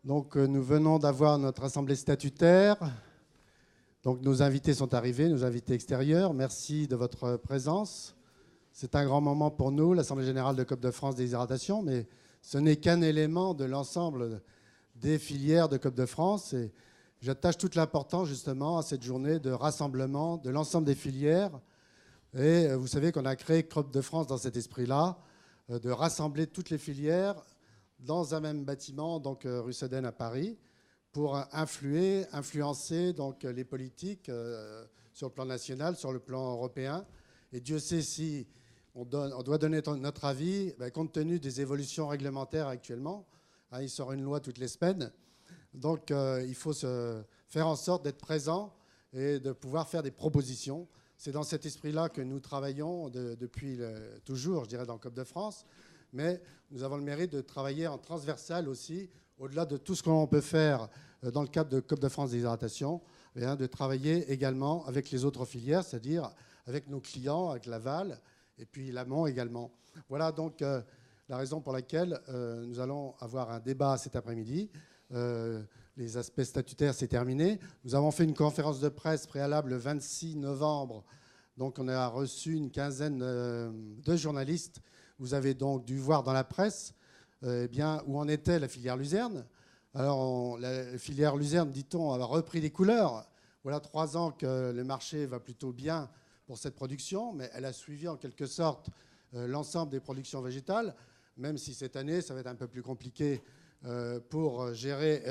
Donc, nous venons d'avoir notre assemblée statutaire. Donc, nos invités sont arrivés, nos invités extérieurs. Merci de votre présence. C'est un grand moment pour nous, l'Assemblée générale de Coop de France Déshydratation, mais ce n'est qu'un élément de l'ensemble des filières de Coop de France. Et j'attache toute l'importance, justement, à cette journée de rassemblement de l'ensemble des filières. Et vous savez qu'on a créé Coop de France dans cet esprit-là, de rassembler toutes les filières dans un même bâtiment, donc rue Sedaine à Paris, pour influencer donc, les politiques sur le plan national, sur le plan européen. Et Dieu sait si on doit donner notre avis, compte tenu des évolutions réglementaires actuellement. Il sort une loi toutes les semaines. Donc il faut se faire en sorte d'être présent et de pouvoir faire des propositions. C'est dans cet esprit-là que nous travaillons depuis toujours, je dirais, dans Coop de France. Mais nous avons le mérite de travailler en transversal aussi, au-delà de tout ce qu'on peut faire dans le cadre de Coop de France Déshydratation, de travailler également avec les autres filières, c'est-à-dire avec nos clients, avec l'aval, et puis l'amont également. Voilà donc la raison pour laquelle nous allons avoir un débat cet après-midi. Les aspects statutaires, c'est terminé. Nous avons fait une conférence de presse préalable le 26 novembre. Donc on a reçu une quinzaine de journalistes. Vous avez donc dû voir dans la presse où en était la filière luzerne. Alors, la filière luzerne, dit-on, a repris des couleurs. Voilà 3 ans que le marché va plutôt bien pour cette production, mais elle a suivi en quelque sorte l'ensemble des productions végétales, même si cette année, ça va être un peu plus compliqué pour gérer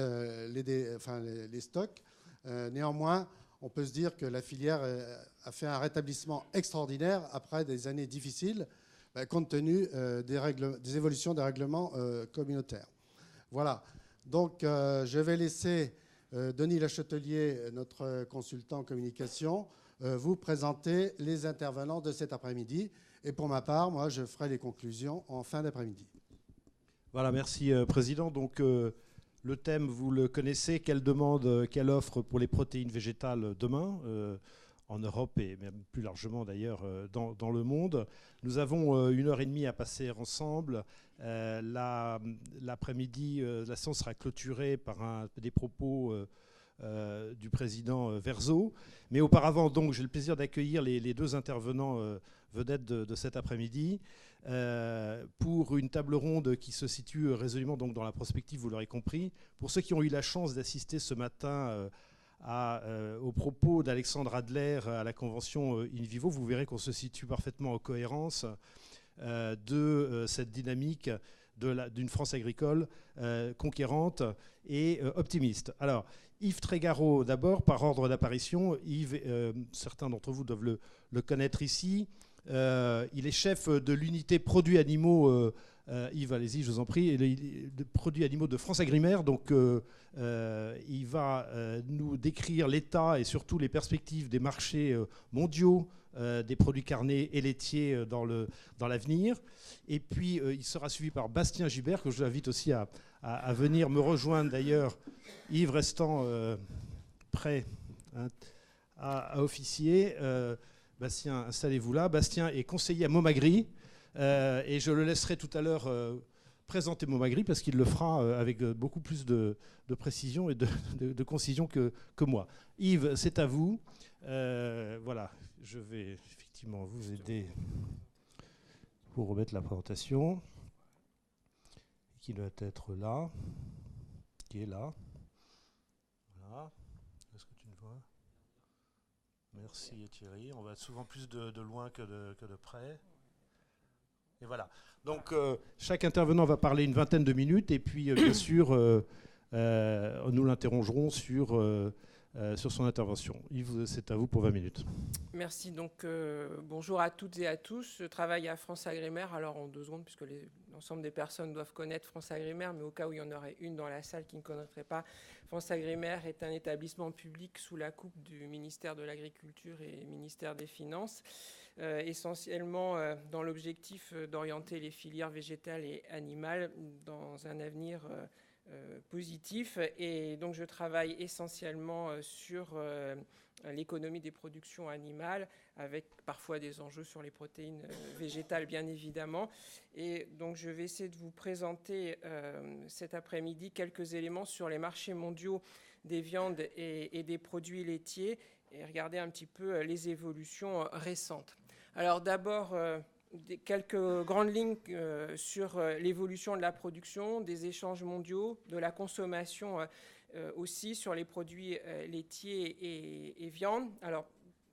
les stocks. Néanmoins, on peut se dire que la filière a fait un rétablissement extraordinaire après des années difficiles, compte tenu des évolutions des règlements communautaires. Voilà. Donc, je vais laisser Denis Lachatelier, notre consultant en communication, vous présenter les intervenants de cet après-midi. Et pour ma part, moi, je ferai les conclusions en fin d'après-midi. Voilà, merci, Président. Donc, le thème, vous le connaissez. Quelle demande, quelle offre pour les protéines végétales demain en Europe et même plus largement d'ailleurs dans le monde. Nous avons 1h30 à passer ensemble. L'après-midi, la séance sera clôturée par des propos du président Verzeau. Mais auparavant, donc, j'ai le plaisir d'accueillir les 2 intervenants vedettes de cet après-midi pour une table ronde qui se situe résolument donc, dans la prospective, vous l'aurez compris. Pour ceux qui ont eu la chance d'assister ce matin aux propos d'Alexandre Adler à la convention In Vivo, vous verrez qu'on se situe parfaitement en cohérence de cette dynamique d'une France agricole conquérante et optimiste. Alors, Yves Trégarot, d'abord, par ordre d'apparition. Yves, certains d'entre vous doivent le connaître ici. Il est chef de l'unité produits animaux. Yves, allez-y, je vous en prie. De produits animaux de France Agrimaire. Donc, il va nous décrire l'état et surtout les perspectives des marchés mondiaux des produits carnés et laitiers dans l'avenir. Et puis, il sera suivi par Bastien Gibert, que je vous invite aussi à venir me rejoindre d'ailleurs, Yves restant prêt à officier. Bastien, installez-vous là. Bastien est conseiller à Momagri et je le laisserai tout à l'heure présenter Momagri parce qu'il le fera avec beaucoup plus de précision et de concision que moi. Yves, c'est à vous. Voilà, je vais effectivement vous aider pour remettre la présentation qui doit être là, qui est là. Voilà. Est-ce que tu me vois ? Merci Thierry. On va souvent plus de loin que de près. Et voilà. Donc chaque intervenant va parler une vingtaine de minutes et puis bien sûr nous l'interrogerons sur son intervention. Yves, c'est à vous pour 20 minutes. Merci. Donc bonjour à toutes et à tous. Je travaille à France Agrimaire. Alors en 2 secondes, puisque l'ensemble des personnes doivent connaître France Agrimaire, mais au cas où il y en aurait une dans la salle qui ne connaîtrait pas, France Agrimaire est un établissement public sous la coupe du ministère de l'Agriculture et ministère des Finances, essentiellement dans l'objectif d'orienter les filières végétales et animales dans un avenir positif. Et donc je travaille essentiellement sur l'économie des productions animales, avec parfois des enjeux sur les protéines végétales, bien évidemment. Et donc je vais essayer de vous présenter cet après-midi quelques éléments sur les marchés mondiaux des viandes et des produits laitiers, et regarder un petit peu les évolutions récentes. Alors d'abord, quelques grandes lignes sur l'évolution de la production, des échanges mondiaux, de la consommation aussi sur les produits laitiers et viande. Alors,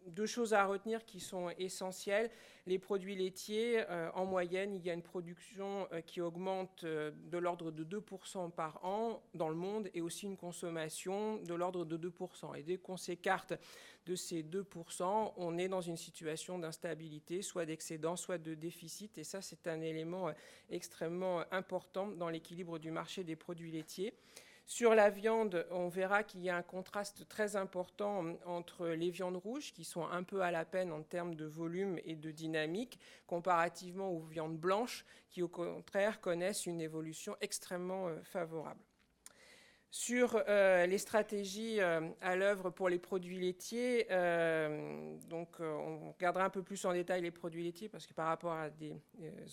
deux choses à retenir qui sont essentielles. Les produits laitiers, en moyenne, il y a une production qui augmente de l'ordre de 2% par an dans le monde, et aussi une consommation de l'ordre de 2%. Et dès qu'on s'écarte de ces 2%, on est dans une situation d'instabilité, soit d'excédent, soit de déficit. Et ça, c'est un élément extrêmement important dans l'équilibre du marché des produits laitiers. Sur la viande, on verra qu'il y a un contraste très important entre les viandes rouges, qui sont un peu à la peine en termes de volume et de dynamique, comparativement aux viandes blanches, qui au contraire connaissent une évolution extrêmement favorable. Sur les stratégies à l'œuvre pour les produits laitiers, on regardera un peu plus en détail les produits laitiers, parce que par rapport à des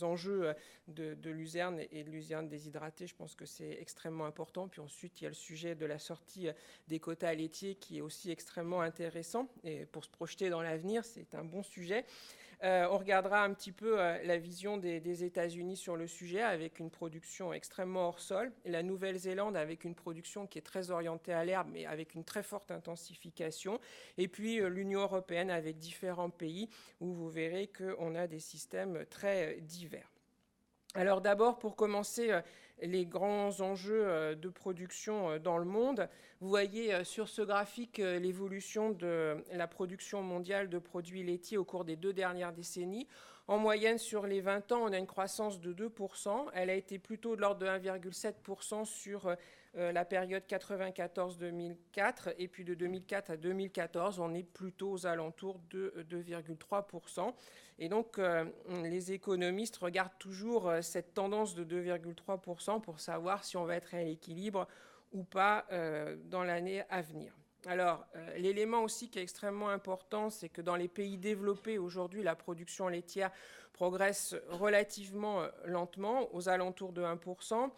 enjeux de luzerne et de luzerne déshydratée, je pense que c'est extrêmement important. Puis ensuite, il y a le sujet de la sortie des quotas laitiers qui est aussi extrêmement intéressant. Et pour se projeter dans l'avenir, c'est un bon sujet. On regardera un petit peu la vision des États-Unis sur le sujet, avec une production extrêmement hors sol. Et la Nouvelle-Zélande avec une production qui est très orientée à l'herbe, mais avec une très forte intensification. Et puis l'Union européenne avec différents pays, où vous verrez qu'on a des systèmes très divers. Alors d'abord, pour commencer, les grands enjeux de production dans le monde. Vous voyez sur ce graphique l'évolution de la production mondiale de produits laitiers au cours des 2 dernières décennies. En moyenne, sur les 20 ans, on a une croissance de 2%. Elle a été plutôt de l'ordre de 1,7% sur la période 94-2004. Et puis de 2004 à 2014, on est plutôt aux alentours de 2,3%. Et donc, les économistes regardent toujours cette tendance de 2,3% pour savoir si on va être à l'équilibre ou pas dans l'année à venir. Alors, l'élément aussi qui est extrêmement important, c'est que dans les pays développés, aujourd'hui, la production laitière progresse relativement lentement, aux alentours de 1%.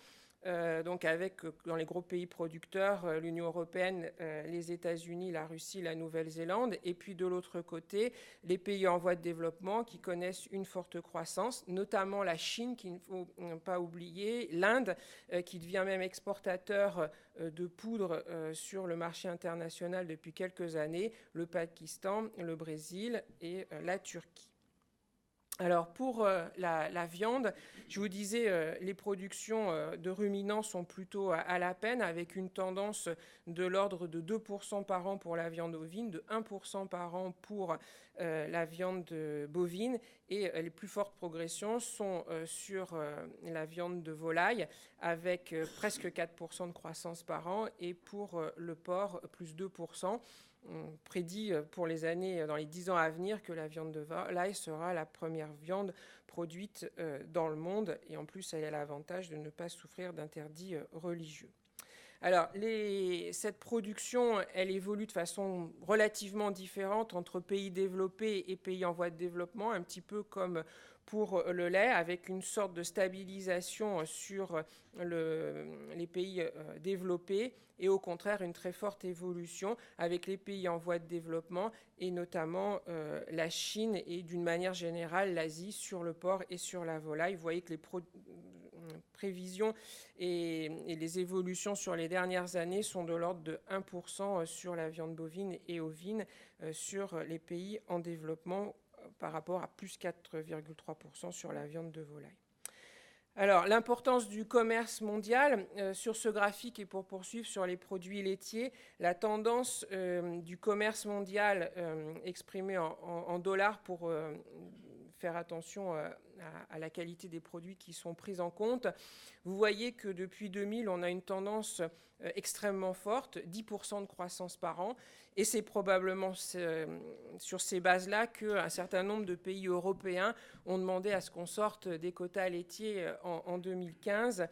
Donc avec, dans les gros pays producteurs, l'Union européenne, les États-Unis, la Russie, la Nouvelle-Zélande, et puis de l'autre côté, les pays en voie de développement qui connaissent une forte croissance, notamment la Chine, qu'il ne faut pas oublier, l'Inde, qui devient même exportateur de poudre sur le marché international depuis quelques années, le Pakistan, le Brésil et la Turquie. Alors pour la viande, je vous disais, les productions de ruminants sont plutôt à la peine, avec une tendance de l'ordre de 2% par an pour la viande ovine, de 1% par an pour la viande bovine, et les plus fortes progressions sont sur la viande de volaille, avec presque 4% de croissance par an, et pour le porc, plus 2%. On prédit pour les années, dans les 10 ans à venir, que la viande de volaille sera la première viande produite dans le monde. Et en plus, elle a l'avantage de ne pas souffrir d'interdits religieux. Alors, cette production, elle évolue de façon relativement différente entre pays développés et pays en voie de développement, un petit peu comme pour le lait, avec une sorte de stabilisation sur les pays développés, et au contraire une très forte évolution avec les pays en voie de développement, et notamment la Chine et d'une manière générale l'Asie sur le porc et sur la volaille. Vous voyez que les prévisions et les évolutions sur les dernières années sont de l'ordre de 1% sur la viande bovine et ovine sur les pays en développement, par rapport à plus 4,3% sur la viande de volaille. Alors, l'importance du commerce mondial, sur ce graphique, et pour poursuivre sur les produits laitiers, la tendance du commerce mondial exprimée en dollars pour faire attention à la qualité des produits qui sont pris en compte. Vous voyez que depuis 2000, on a une tendance extrêmement forte, 10% de croissance par an, et c'est probablement sur ces bases-là qu'un certain nombre de pays européens ont demandé à ce qu'on sorte des quotas laitiers en 2015,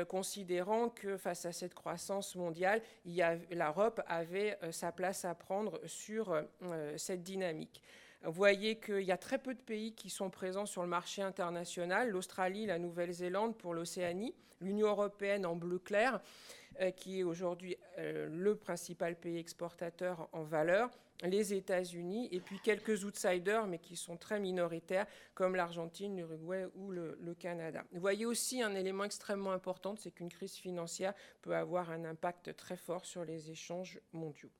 considérant que face à cette croissance mondiale, l'Europe avait sa place à prendre sur cette dynamique. Vous voyez qu'il y a très peu de pays qui sont présents sur le marché international, l'Australie, la Nouvelle-Zélande pour l'Océanie, l'Union européenne en bleu clair, qui est aujourd'hui le principal pays exportateur en valeur, les États-Unis, et puis quelques outsiders, mais qui sont très minoritaires, comme l'Argentine, l'Uruguay ou le Canada. Vous voyez aussi un élément extrêmement important, c'est qu'une crise financière peut avoir un impact très fort sur les échanges mondiaux.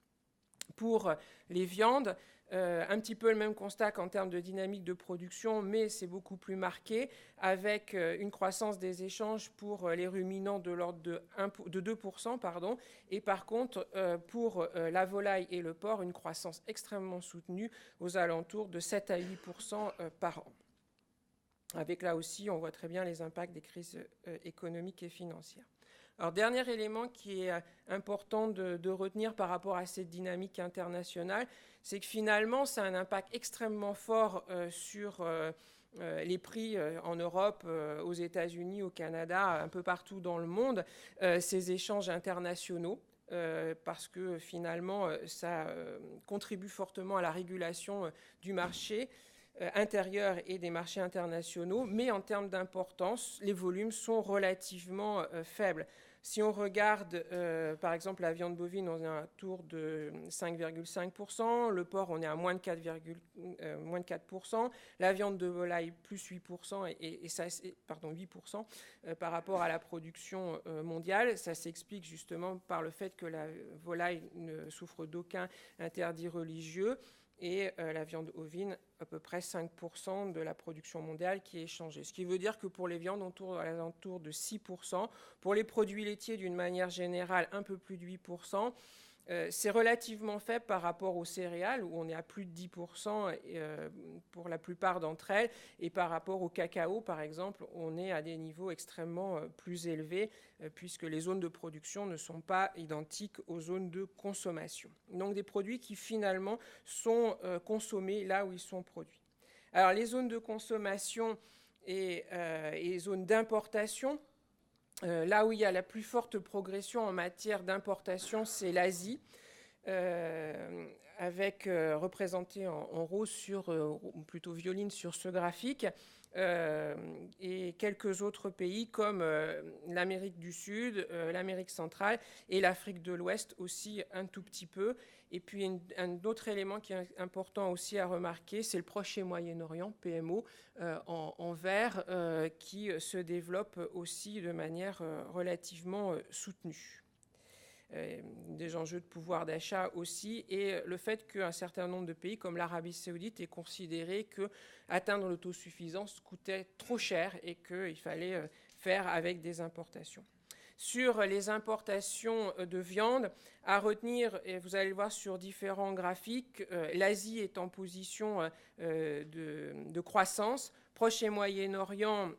Pour les viandes, un petit peu le même constat qu'en termes de dynamique de production, mais c'est beaucoup plus marqué, avec une croissance des échanges pour les ruminants de l'ordre de 2%, et par contre, pour la volaille et le porc, une croissance extrêmement soutenue aux alentours de 7 à 8% par an. Avec là aussi, on voit très bien les impacts des crises économiques et financières. Alors, dernier élément qui est important de retenir par rapport à cette dynamique internationale, c'est que finalement, ça a un impact extrêmement fort sur les prix en Europe, aux États-Unis, au Canada, un peu partout dans le monde, ces échanges internationaux. Parce que finalement, ça contribue fortement à la régulation du marché intérieur et des marchés internationaux, mais en termes d'importance, les volumes sont relativement faibles. Si on regarde, par exemple, la viande bovine, on est à un tour de 5,5%. Le porc, on est à moins de 4%. La viande de volaille, plus 8%. Et ça, 8% par rapport à la production mondiale. Ça s'explique justement par le fait que la volaille ne souffre d'aucun interdit religieux. Et la viande ovine, à peu près 5% de la production mondiale qui est échangée. Ce qui veut dire que pour les viandes, on tourne à l'entour de 6%. Pour les produits laitiers, d'une manière générale, un peu plus de 8%. C'est relativement faible par rapport aux céréales, où on est à plus de 10% pour la plupart d'entre elles. Et par rapport au cacao, par exemple, on est à des niveaux extrêmement plus élevés, puisque les zones de production ne sont pas identiques aux zones de consommation. Donc des produits qui finalement sont consommés là où ils sont produits. Alors les zones de consommation et les zones d'importation, là où il y a la plus forte progression en matière d'importation, c'est l'Asie, avec représenté en rose ou plutôt violine sur ce graphique, et quelques autres pays comme l'Amérique du Sud, l'Amérique centrale et l'Afrique de l'Ouest aussi un tout petit peu. Et puis un autre élément qui est important aussi à remarquer, c'est le Proche et Moyen-Orient, PMO, en vert, qui se développe aussi de manière relativement soutenue. Des enjeux de pouvoir d'achat aussi, et le fait qu'un certain nombre de pays comme l'Arabie saoudite aient considéré qu'atteindre l'autosuffisance coûtait trop cher et qu'il fallait faire avec des importations. Sur les importations de viande, à retenir, et vous allez le voir sur différents graphiques, l'Asie est en position de croissance. Proche et Moyen-Orient,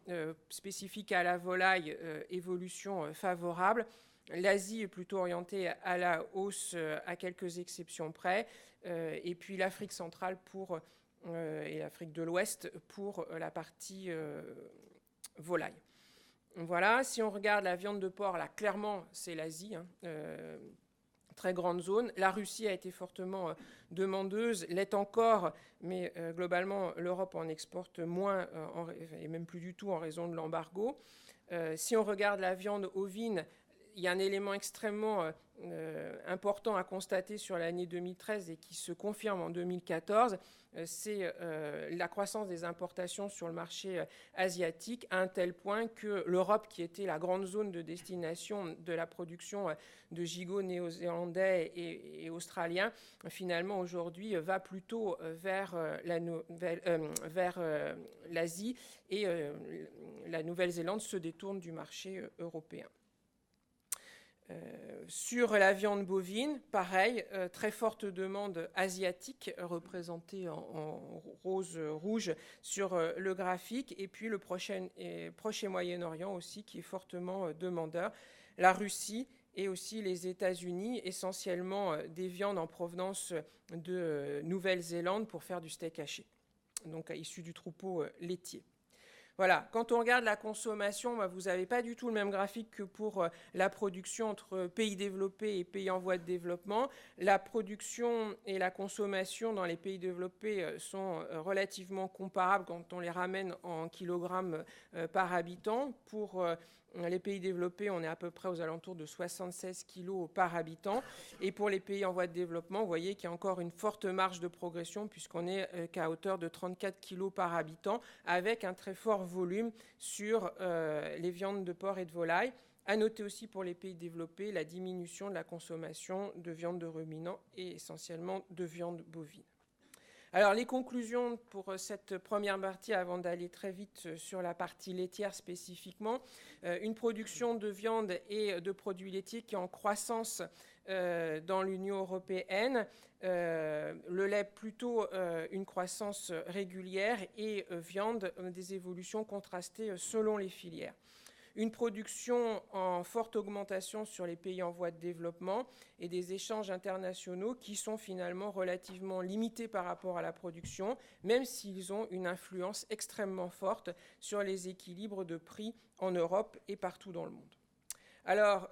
spécifique à la volaille, évolution favorable. L'Asie est plutôt orientée à la hausse, à quelques exceptions près. Et puis l'Afrique centrale et l'Afrique de l'Ouest pour la partie volaille. Voilà, si on regarde la viande de porc, là, clairement, c'est l'Asie, très grande zone. La Russie a été fortement demandeuse, l'est encore, mais globalement, l'Europe en exporte moins, et même plus du tout en raison de l'embargo. Si on regarde la viande ovine, il y a un élément extrêmement important à constater sur l'année 2013 et qui se confirme en 2014, c'est la croissance des importations sur le marché asiatique à un tel point que l'Europe, qui était la grande zone de destination de la production de gigots néo-zélandais et australiens, finalement aujourd'hui va plutôt vers l'Asie, et la Nouvelle-Zélande se détourne du marché européen. Sur la viande bovine, pareil, très forte demande asiatique représentée en rose-rouge sur le graphique, et puis le Proche et Moyen-Orient aussi qui est fortement demandeur. La Russie et aussi les États-Unis, essentiellement des viandes en provenance de Nouvelle-Zélande pour faire du steak haché, donc issu du troupeau laitier. Voilà, quand on regarde la consommation, vous n'avez pas du tout le même graphique que pour la production entre pays développés et pays en voie de développement. La production et la consommation dans les pays développés sont relativement comparables quand on les ramène en kilogrammes par habitant. Pour les pays développés, on est à peu près aux alentours de 76 kg par habitant. Et pour les pays en voie de développement, vous voyez qu'il y a encore une forte marge de progression puisqu'on est qu'à hauteur de 34 kg par habitant avec un très fort volume sur les viandes de porc et de volaille. À noter aussi pour les pays développés la diminution de la consommation de viande de ruminants et essentiellement de viande bovine. Alors, les conclusions pour cette première partie, avant d'aller très vite sur la partie laitière spécifiquement. Une production de viande et de produits laitiers qui est en croissance dans l'Union européenne. Le lait, plutôt une croissance régulière et viande, des évolutions contrastées selon les filières. Une production en forte augmentation sur les pays en voie de développement et des échanges internationaux qui sont finalement relativement limités par rapport à la production, même s'ils ont une influence extrêmement forte sur les équilibres de prix en Europe et partout dans le monde. Alors,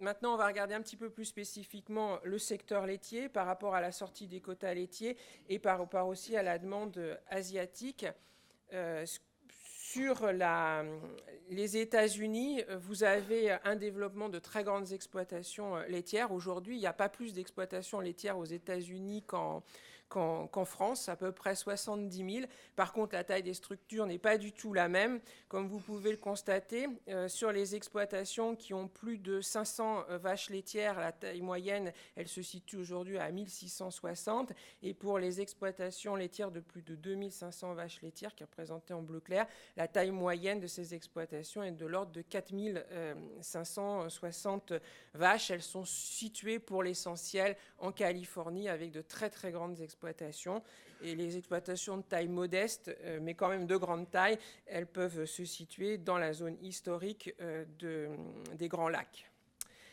maintenant, on va regarder un petit peu plus spécifiquement le secteur laitier par rapport à la sortie des quotas laitiers et par rapport aussi à la demande asiatique. Sur les États-Unis, vous avez un développement de très grandes exploitations laitières. Aujourd'hui, il n'y a pas plus d'exploitations laitières aux États-Unis qu'en France, à peu près 70 000. Par contre, la taille des structures n'est pas du tout la même. Comme vous pouvez le constater, sur les exploitations qui ont plus de 500 vaches laitières, la taille moyenne, elle se situe aujourd'hui à 1660. Et pour les exploitations laitières de plus de 2500 vaches laitières, qui est représentée en bleu clair, la taille moyenne de ces exploitations est de l'ordre de 4560 vaches. Elles sont situées pour l'essentiel en Californie avec de très très grandes exploitations. Et les exploitations de taille modeste, mais quand même de grande taille, elles peuvent se situer dans la zone historique des Grands Lacs.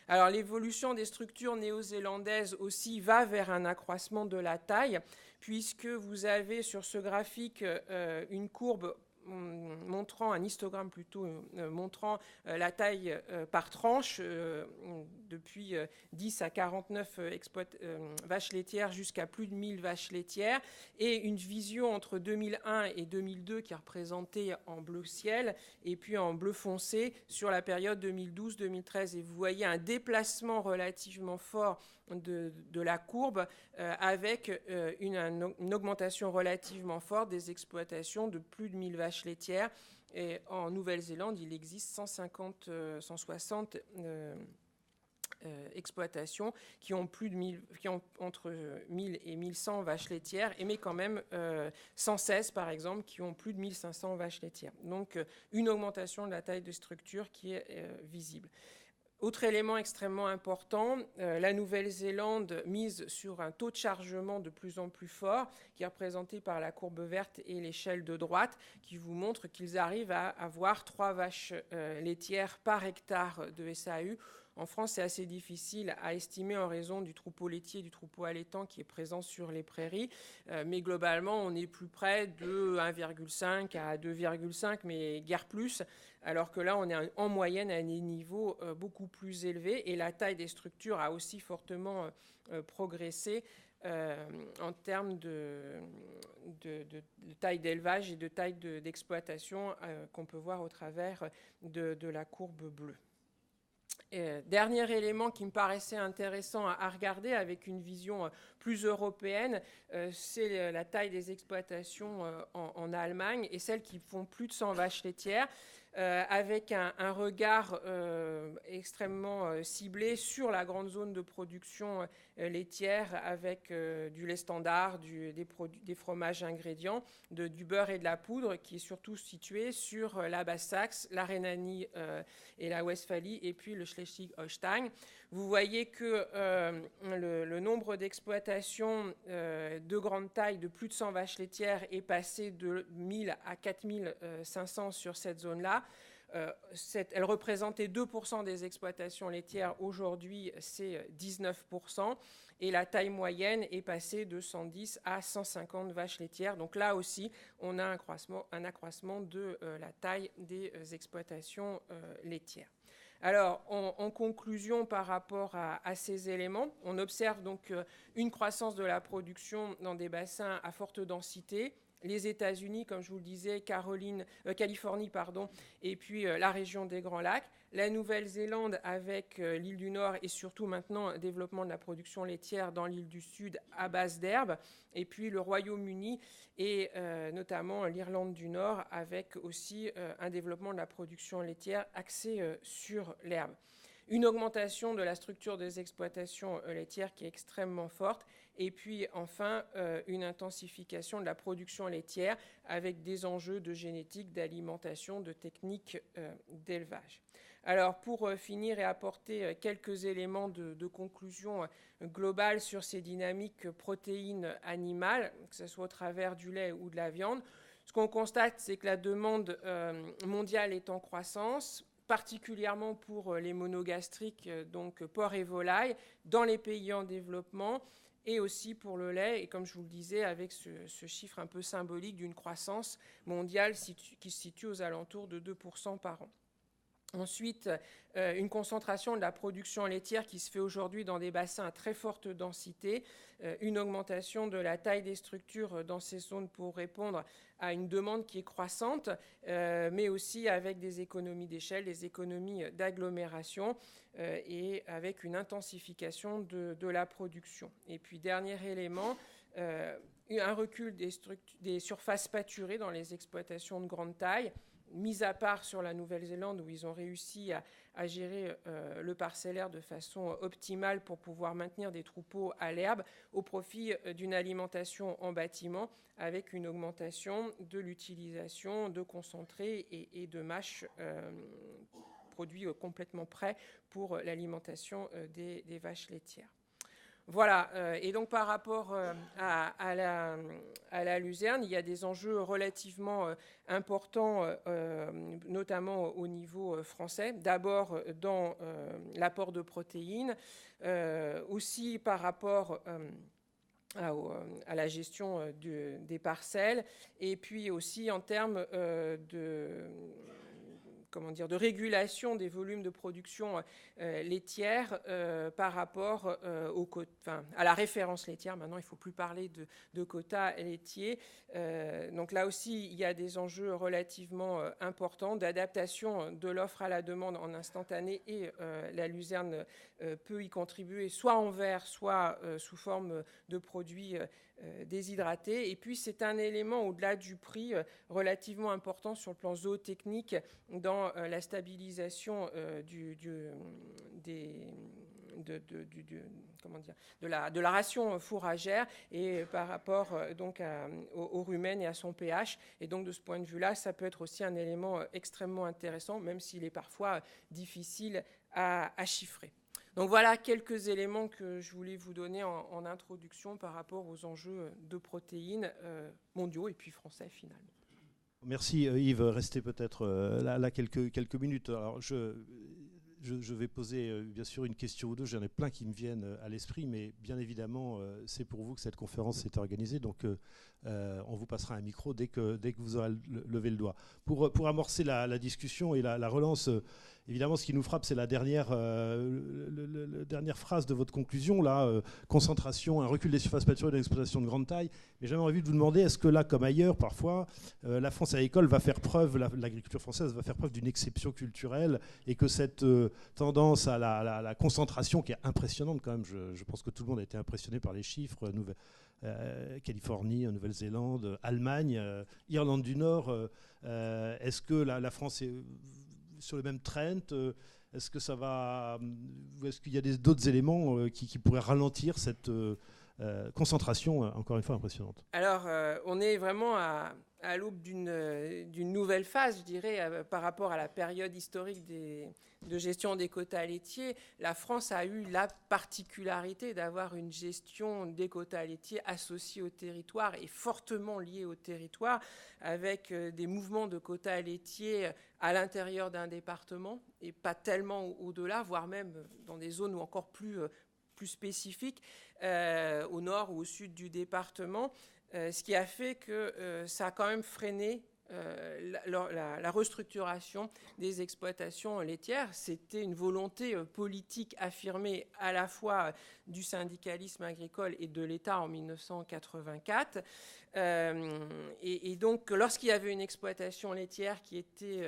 Alors l'évolution des structures néo-zélandaises aussi va vers un accroissement de la taille, puisque vous avez sur ce graphique une courbe montrant, un histogramme plutôt, montrant la taille par tranche depuis 10 à 49 vaches laitières jusqu'à plus de 1000 vaches laitières et une vision entre 2001 et 2002 qui est représentée en bleu ciel et puis en bleu foncé sur la période 2012-2013. Et vous voyez un déplacement relativement fort de la courbe avec une augmentation relativement forte des exploitations de plus de 1000 vaches laitières. Et en Nouvelle-Zélande, il existe 160 exploitations qui ont entre 1000 et 1100 vaches laitières, mais quand même 116 par exemple qui ont plus de 1500 vaches laitières. Donc une augmentation de la taille de structure qui est visible. Autre élément extrêmement important, la Nouvelle-Zélande mise sur un taux de chargement de plus en plus fort, qui est représenté par la courbe verte et l'échelle de droite, qui vous montre qu'ils arrivent à avoir 3 vaches laitières par hectare de SAU. En France, c'est assez difficile à estimer en raison du troupeau laitier, du troupeau allaitant qui est présent sur les prairies. Mais globalement, on est plus près de 1,5 à 2,5, mais guère plus. Alors que là, on est en moyenne à des niveaux beaucoup plus élevés. Et la taille des structures a aussi fortement progressé en termes de taille d'élevage et de taille d'exploitation qu'on peut voir au travers de la courbe bleue. Dernier élément qui me paraissait intéressant à regarder avec une vision plus européenne, c'est la taille des exploitations en Allemagne et celles qui font plus de 100 vaches laitières, avec un regard extrêmement ciblé sur la grande zone de production laitière avec du lait standard, des fromages ingrédients, du beurre et de la poudre qui est surtout situé sur la Basse-Saxe, la Rhénanie et la Westphalie et puis le Schleswig-Holstein. Vous voyez que le nombre d'exploitations de grande taille de plus de 100 vaches laitières est passé de 1000 à 4500 sur cette zone-là. Elle représentait 2% des exploitations laitières. Aujourd'hui, c'est 19%. Et la taille moyenne est passée de 110 à 150 vaches laitières. Donc là aussi, on a un accroissement de la taille des exploitations laitières. Alors, en conclusion par rapport à ces éléments, on observe donc une croissance de la production dans des bassins à forte densité. Les États-Unis, comme je vous le disais, Californie, et puis la région des Grands Lacs. La Nouvelle-Zélande avec l'île du Nord et surtout maintenant développement de la production laitière dans l'île du Sud à base d'herbe. Et puis le Royaume-Uni et notamment l'Irlande du Nord avec aussi un développement de la production laitière axé sur l'herbe. Une augmentation de la structure des exploitations laitières qui est extrêmement forte. Et puis enfin, une intensification de la production laitière avec des enjeux de génétique, d'alimentation, de techniques d'élevage. Alors pour finir et apporter quelques éléments de conclusion globale sur ces dynamiques protéines animales, que ce soit au travers du lait ou de la viande, ce qu'on constate, c'est que la demande mondiale est en croissance, particulièrement pour les monogastriques, donc porc et volaille, dans les pays en développement, et aussi pour le lait, et comme je vous le disais, avec ce chiffre un peu symbolique d'une croissance mondiale qui se situe aux alentours de 2% par an. Ensuite, une concentration de la production laitière qui se fait aujourd'hui dans des bassins à très forte densité, une augmentation de la taille des structures dans ces zones pour répondre à une demande qui est croissante, mais aussi avec des économies d'échelle, des économies d'agglomération et avec une intensification de la production. Et puis, dernier élément, un recul des surfaces pâturées dans les exploitations de grande taille, mis à part sur la Nouvelle-Zélande où ils ont réussi à gérer le parcellaire de façon optimale pour pouvoir maintenir des troupeaux à l'herbe au profit d'une alimentation en bâtiment avec une augmentation de l'utilisation de concentrés et de mâches produits complètement prêts pour l'alimentation des vaches laitières. Voilà, et donc par rapport à la luzerne, il y a des enjeux relativement importants, notamment au niveau français. D'abord dans l'apport de protéines, aussi par rapport à la gestion des parcelles, et puis aussi en termes de régulation des volumes de production laitière par rapport à la référence laitière. Maintenant, il ne faut plus parler de quotas laitiers. Donc là aussi, il y a des enjeux relativement importants d'adaptation de l'offre à la demande en instantané et la luzerne peut y contribuer soit en verre, soit sous forme de produits déshydratés. Et puis, c'est un élément au-delà du prix relativement important sur le plan zootechnique dans la stabilisation de la ration fourragère et par rapport donc au rumen et à son pH. Et donc, de ce point de vue-là, ça peut être aussi un élément extrêmement intéressant, même s'il est parfois difficile à chiffrer. Donc voilà quelques éléments que je voulais vous donner en introduction par rapport aux enjeux de protéines mondiaux et puis français finalement. Merci Yves, restez peut-être là quelques minutes. Alors je vais poser bien sûr une question ou deux, j'en ai plein qui me viennent à l'esprit, mais bien évidemment c'est pour vous que cette conférence s'est organisée, donc on vous passera un micro dès que vous aurez levé le doigt. Pour amorcer la discussion et la relance, évidemment ce qui nous frappe c'est la dernière phrase de votre conclusion, là, concentration, un recul des surfaces pâturées de l'exploitation de grande taille. Mais j'avais envie de vous demander, est-ce que là, comme ailleurs parfois, la France agricole va faire preuve, l'agriculture française va faire preuve d'une exception culturelle et que cette tendance à la concentration qui est impressionnante quand même, je pense que tout le monde a été impressionné par les chiffres, Californie, Nouvelle-Zélande, Allemagne, Irlande du Nord, est-ce que la France est sur le même trend? Est-ce qu'il y a d'autres éléments qui pourraient ralentir cette concentration, encore une fois, impressionnante? Alors, on est vraiment à l'aube d'une nouvelle phase, je dirais, par rapport à la période historique de gestion des quotas laitiers. La France a eu la particularité d'avoir une gestion des quotas laitiers associée au territoire et fortement liée au territoire, avec des mouvements de quotas laitiers à l'intérieur d'un département et pas tellement au-delà, voire même dans des zones encore plus spécifiques, au nord ou au sud du département. Ce qui a fait que ça a quand même freiné la restructuration des exploitations laitières. C'était une volonté politique affirmée à la fois du syndicalisme agricole et de l'État en 1984. Et donc, lorsqu'il y avait une exploitation laitière qui était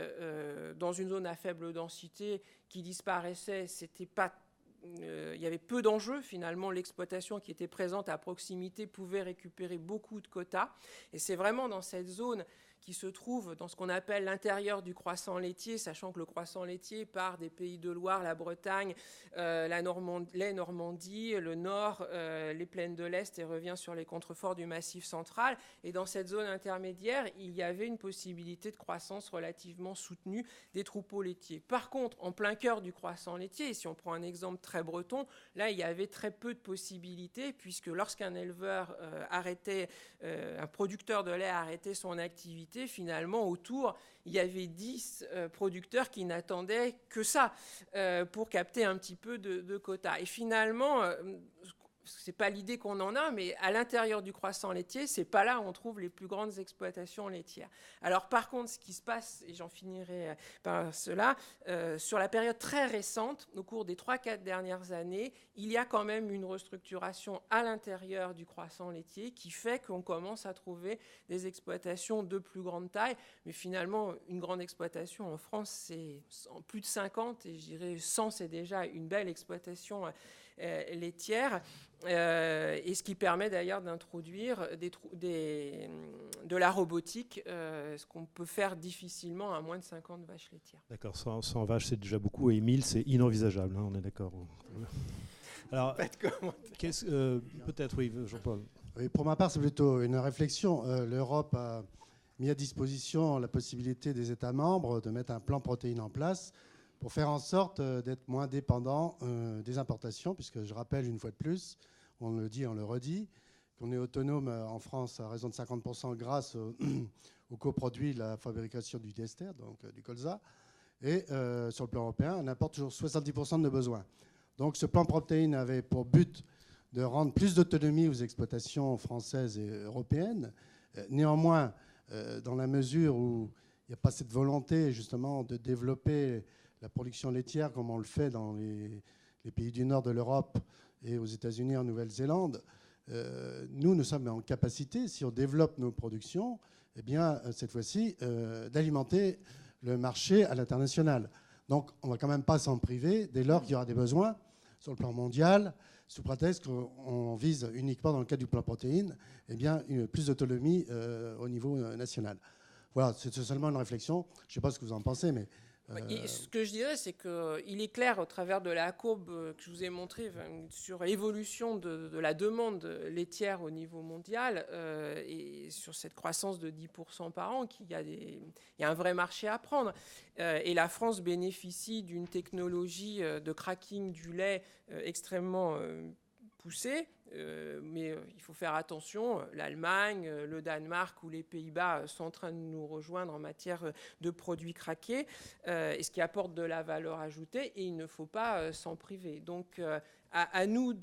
dans une zone à faible densité, qui disparaissait, c'était pas il y avait peu d'enjeux. Finalement, l'exploitation qui était présente à proximité pouvait récupérer beaucoup de quotas. Et c'est vraiment dans cette zone qui se trouve dans ce qu'on appelle l'intérieur du croissant laitier, sachant que le croissant laitier part des pays de Loire, la Bretagne, les Normandies, le Nord, les plaines de l'Est et revient sur les contreforts du Massif central. Et dans cette zone intermédiaire, il y avait une possibilité de croissance relativement soutenue des troupeaux laitiers. Par contre, en plein cœur du croissant laitier, et si on prend un exemple très breton, là, il y avait très peu de possibilités, puisque lorsqu'un éleveur un producteur de lait arrêtait son activité, finalement, autour, il y avait 10 producteurs qui n'attendaient que ça pour capter un petit peu de quotas. Et finalement, c'est pas l'idée qu'on en a, mais à l'intérieur du croissant laitier, c'est pas là où on trouve les plus grandes exploitations laitières. Alors par contre, ce qui se passe, et j'en finirai par cela, sur la période très récente, au cours des 3-4 dernières années, il y a quand même une restructuration à l'intérieur du croissant laitier qui fait qu'on commence à trouver des exploitations de plus grande taille. Mais finalement, une grande exploitation en France, c'est plus de 50, et je dirais 100, c'est déjà une belle exploitation laitière, et ce qui permet d'ailleurs d'introduire de la robotique, ce qu'on peut faire difficilement à moins de 50 vaches laitières. D'accord, 100 vaches c'est déjà beaucoup, et 1000 c'est inenvisageable, hein, on est d'accord. Alors, peut-être, oui, Jean-Paul. Oui, pour ma part, c'est plutôt une réflexion. L'Europe a mis à disposition la possibilité des États membres de mettre un plan protéines en place pour faire en sorte d'être moins dépendant des importations, puisque je rappelle une fois de plus, on le dit, on le redit, qu'on est autonome en France à raison de 50% grâce aux coproduits de la fabrication du diester, donc du colza, et sur le plan européen, on importe toujours 70% de nos besoins. Donc ce plan protéines avait pour but de rendre plus d'autonomie aux exploitations françaises et européennes. Néanmoins, dans la mesure où il n'y a pas cette volonté justement de développer la production laitière comme on le fait dans les pays du nord de l'Europe et aux États-Unis, en Nouvelle-Zélande, nous sommes en capacité, si on développe nos productions, eh bien, cette fois-ci, d'alimenter le marché à l'international. Donc, on ne va quand même pas s'en priver dès lors qu'il y aura des besoins sur le plan mondial, sous prétexte qu'on vise uniquement, dans le cadre du plan protéines, eh bien, plus d'autonomie au niveau national. Voilà, c'est seulement une réflexion. Je ne sais pas ce que vous en pensez, mais... Ce que je dirais, c'est qu'il est clair, au travers de la courbe que je vous ai montrée sur l'évolution de la demande laitière au niveau mondial et sur cette croissance de 10% par an, qu'il y a un vrai marché à prendre. Et la France bénéficie d'une technologie de cracking du lait extrêmement poussée. Mais il faut faire attention, l'Allemagne, le Danemark ou les Pays-Bas sont en train de nous rejoindre en matière de produits craqués, et ce qui apporte de la valeur ajoutée, et il ne faut pas s'en priver. Donc à nous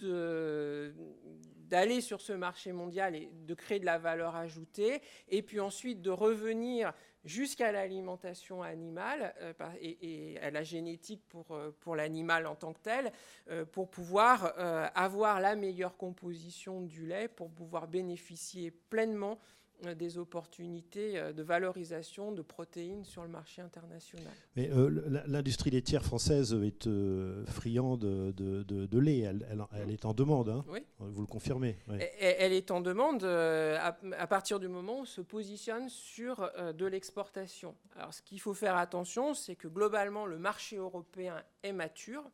d'aller sur ce marché mondial et de créer de la valeur ajoutée, et puis ensuite de revenir jusqu'à l'alimentation animale et à la génétique pour l'animal en tant que tel, pour pouvoir avoir la meilleure composition du lait, pour pouvoir bénéficier pleinement des opportunités de valorisation de protéines sur le marché international. Mais l'industrie laitière française est friande de lait. Elle est en demande, hein. Oui. Vous le confirmez. Oui. Elle est en demande à partir du moment où on se positionne sur de l'exportation. Alors, ce qu'il faut faire attention, c'est que globalement, le marché européen est mature.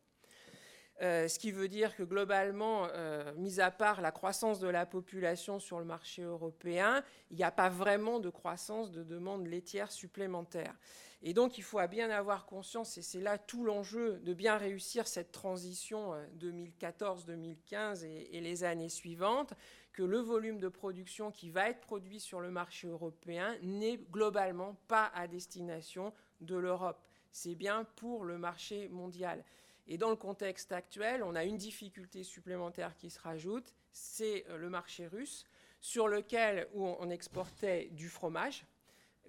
Ce qui veut dire que globalement, mis à part la croissance de la population sur le marché européen, il n'y a pas vraiment de croissance de demande laitière supplémentaire. Et donc, il faut bien avoir conscience, et c'est là tout l'enjeu de bien réussir cette transition 2014-2015 et les années suivantes, que le volume de production qui va être produit sur le marché européen n'est globalement pas à destination de l'Europe. C'est bien pour le marché mondial. Et dans le contexte actuel, on a une difficulté supplémentaire qui se rajoute, c'est le marché russe, sur lequel on exportait du fromage.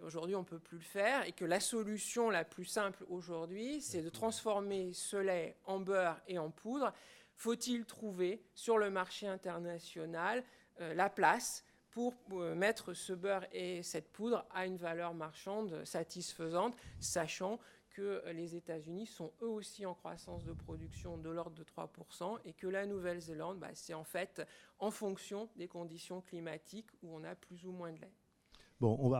Aujourd'hui, on ne peut plus le faire, et que la solution la plus simple aujourd'hui, c'est de transformer ce lait en beurre et en poudre. Faut-il trouver sur le marché international la place pour mettre ce beurre et cette poudre à une valeur marchande satisfaisante, sachant que les États-Unis sont eux aussi en croissance de production de l'ordre de 3% et que la Nouvelle-Zélande, c'est en fait en fonction des conditions climatiques où on a plus ou moins de lait. Bon,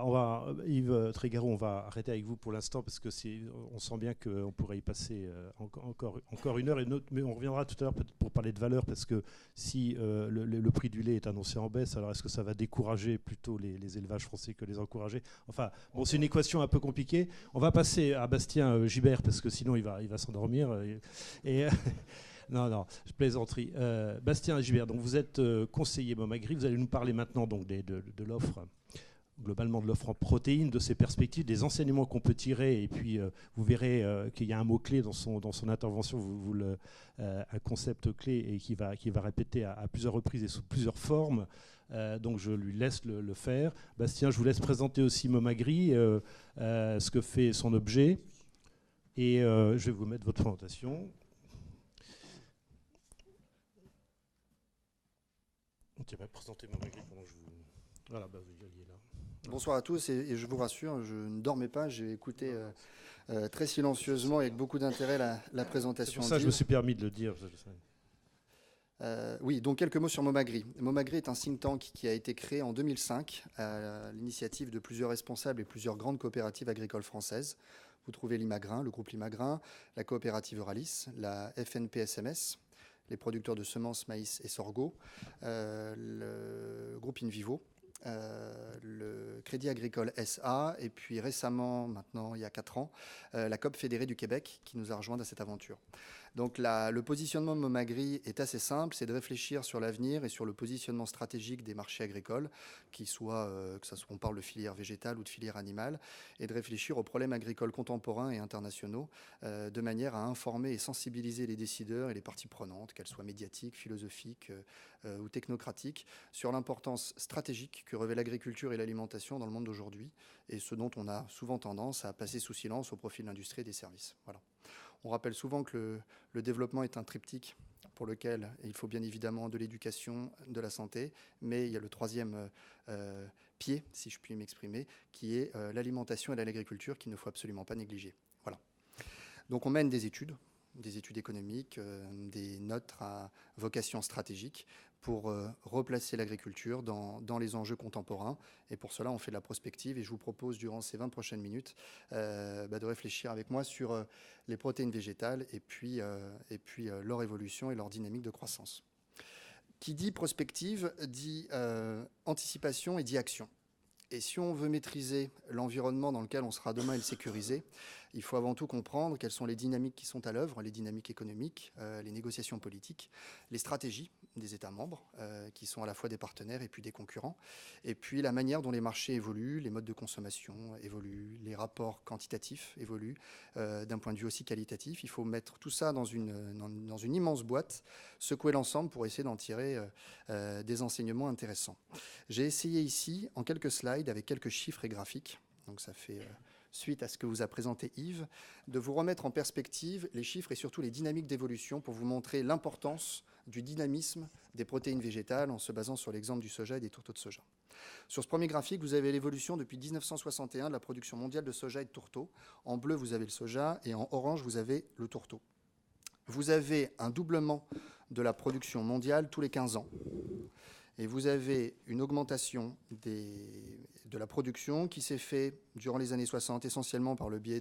Yves Trégarot, on va arrêter avec vous pour l'instant parce que on sent bien qu'on pourrait y passer encore une heure, mais on reviendra tout à l'heure peut-être pour parler de valeur, parce que si le prix du lait est annoncé en baisse, alors est-ce que ça va décourager plutôt les élevages français que les encourager? Enfin, bon, c'est une équation un peu compliquée. On va passer à Bastien Gibert parce que sinon il va s'endormir. Non, je plaisanterie. Bastien Gibert, donc vous êtes conseiller Momagri, vous allez nous parler maintenant donc de l'offre, globalement de l'offre en protéines, de ses perspectives, des enseignements qu'on peut tirer, et puis vous verrez qu'il y a un mot-clé dans son intervention, un concept clé, et qui va répéter à plusieurs reprises et sous plusieurs formes. Donc je lui laisse le faire. Bastien, je vous laisse présenter aussi Momagri, ce que fait son objet, et je vais vous mettre votre présentation. Tu vas présenter Momagri pendant que je vous... Voilà, vous y alliez là. Bonsoir à tous, et je vous rassure, je ne dormais pas, j'ai écouté très silencieusement et avec beaucoup d'intérêt la présentation. C'est pour ça que je me suis permis de le dire. Oui, donc quelques mots sur Momagri. Momagri est un think tank qui a été créé en 2005 à l'initiative de plusieurs responsables et plusieurs grandes coopératives agricoles françaises. Vous trouvez l'Imagrin, le groupe Limagrin, la coopérative Euralis, la FNPSMS, les producteurs de semences, maïs et sorgho, le groupe Invivo, le Crédit Agricole SA, et puis récemment, maintenant il y a 4 ans, la COP Fédérée du Québec qui nous a rejoint dans cette aventure. Donc le positionnement de Momagri est assez simple, c'est de réfléchir sur l'avenir et sur le positionnement stratégique des marchés agricoles, on parle de filière végétale ou de filière animale, et de réfléchir aux problèmes agricoles contemporains et internationaux, de manière à informer et sensibiliser les décideurs et les parties prenantes, qu'elles soient médiatiques, philosophiques ou technocratiques, sur l'importance stratégique que revêt l'agriculture et l'alimentation dans le monde d'aujourd'hui, et ce dont on a souvent tendance à passer sous silence au profit de l'industrie et des services. Voilà. On rappelle souvent que le développement est un triptyque pour lequel il faut bien évidemment de l'éducation, de la santé, mais il y a le troisième pied, si je puis m'exprimer, qui est l'alimentation et l'agriculture qu'il ne faut absolument pas négliger. Voilà. Donc on mène des études économiques, des notes à vocation stratégique pour replacer l'agriculture dans les enjeux contemporains. Et pour cela, on fait de la prospective. Et je vous propose, durant ces 20 prochaines minutes, de réfléchir avec moi sur les protéines végétales et puis leur évolution et leur dynamique de croissance. Qui dit prospective dit anticipation et dit action. Et si on veut maîtriser l'environnement dans lequel on sera demain et le sécuriser, il faut avant tout comprendre quelles sont les dynamiques qui sont à l'œuvre, les dynamiques économiques, les négociations politiques, les stratégies des États membres, qui sont à la fois des partenaires et puis des concurrents, et puis la manière dont les marchés évoluent, les modes de consommation évoluent, les rapports quantitatifs évoluent, d'un point de vue aussi qualitatif. Il faut mettre tout ça dans une immense boîte, secouer l'ensemble pour essayer d'en tirer des enseignements intéressants. J'ai essayé ici, en quelques slides, avec quelques chiffres et graphiques, donc ça fait... suite à ce que vous a présenté Yves, de vous remettre en perspective les chiffres et surtout les dynamiques d'évolution pour vous montrer l'importance du dynamisme des protéines végétales en se basant sur l'exemple du soja et des tourteaux de soja. Sur ce premier graphique, vous avez l'évolution depuis 1961 de la production mondiale de soja et de tourteaux. En bleu, vous avez le soja et en orange, vous avez le tourteau. Vous avez un doublement de la production mondiale tous les 15 ans. Et vous avez une augmentation de la production qui s'est faite durant les années 60 essentiellement par le biais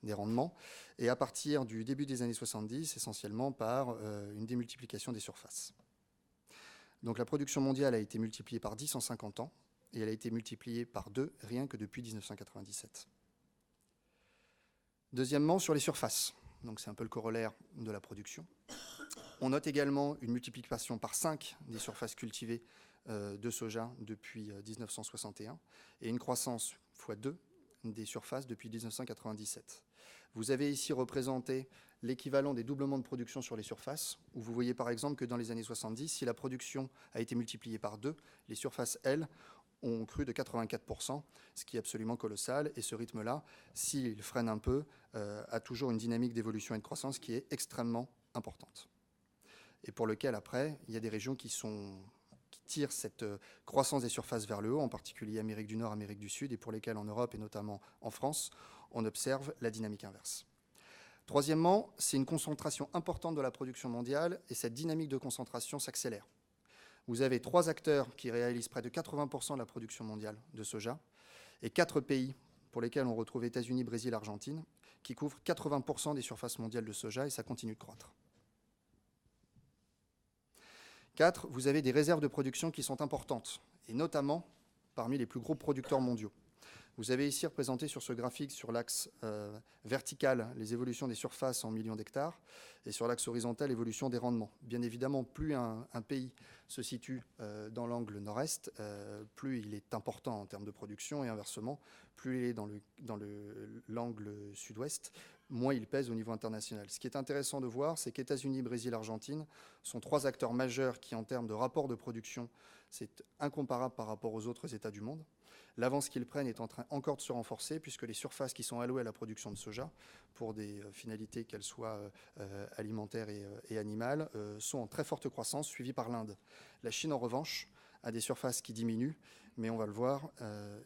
des rendements et à partir du début des années 70 essentiellement par une démultiplication des surfaces. Donc la production mondiale a été multipliée par 10 en 50 ans et elle a été multipliée par 2 rien que depuis 1997. Deuxièmement, sur les surfaces. Donc c'est un peu le corollaire de la production. On note également une multiplication par 5 des surfaces cultivées de soja depuis 1961 et une croissance x2 des surfaces depuis 1997. Vous avez ici représenté l'équivalent des doublements de production sur les surfaces, où vous voyez par exemple que dans les années 70, si la production a été multipliée par 2, les surfaces, elles, ont cru de 84%, ce qui est absolument colossal. Et ce rythme-là, s'il freine un peu, a toujours une dynamique d'évolution et de croissance qui est extrêmement importante. Et pour lequel, après, il y a des régions qui tirent cette croissance des surfaces vers le haut, en particulier Amérique du Nord, Amérique du Sud, et pour lesquelles en Europe et notamment en France, on observe la dynamique inverse. Troisièmement, c'est une concentration importante de la production mondiale, et cette dynamique de concentration s'accélère. Vous avez 3 acteurs qui réalisent près de 80% de la production mondiale de soja, et 4 pays pour lesquels on retrouve États-Unis, Brésil, Argentine, qui couvrent 80% des surfaces mondiales de soja, et ça continue de croître. 4, vous avez des réserves de production qui sont importantes, et notamment parmi les plus gros producteurs mondiaux. Vous avez ici représenté sur ce graphique, sur l'axe vertical, les évolutions des surfaces en millions d'hectares, et sur l'axe horizontal, l'évolution des rendements. Bien évidemment, plus un pays se situe dans l'angle nord-est, plus il est important en termes de production, et inversement, plus il est dans l'angle sud-ouest, moins il pèse au niveau international. Ce qui est intéressant de voir, c'est qu'États-Unis, Brésil, Argentine sont 3 acteurs majeurs qui, en termes de rapport de production, c'est incomparable par rapport aux autres États du monde. L'avance qu'ils prennent est en train encore de se renforcer puisque les surfaces qui sont allouées à la production de soja, pour des finalités qu'elles soient alimentaires et animales, sont en très forte croissance, suivies par l'Inde. La Chine, en revanche, a des surfaces qui diminuent, mais on va le voir,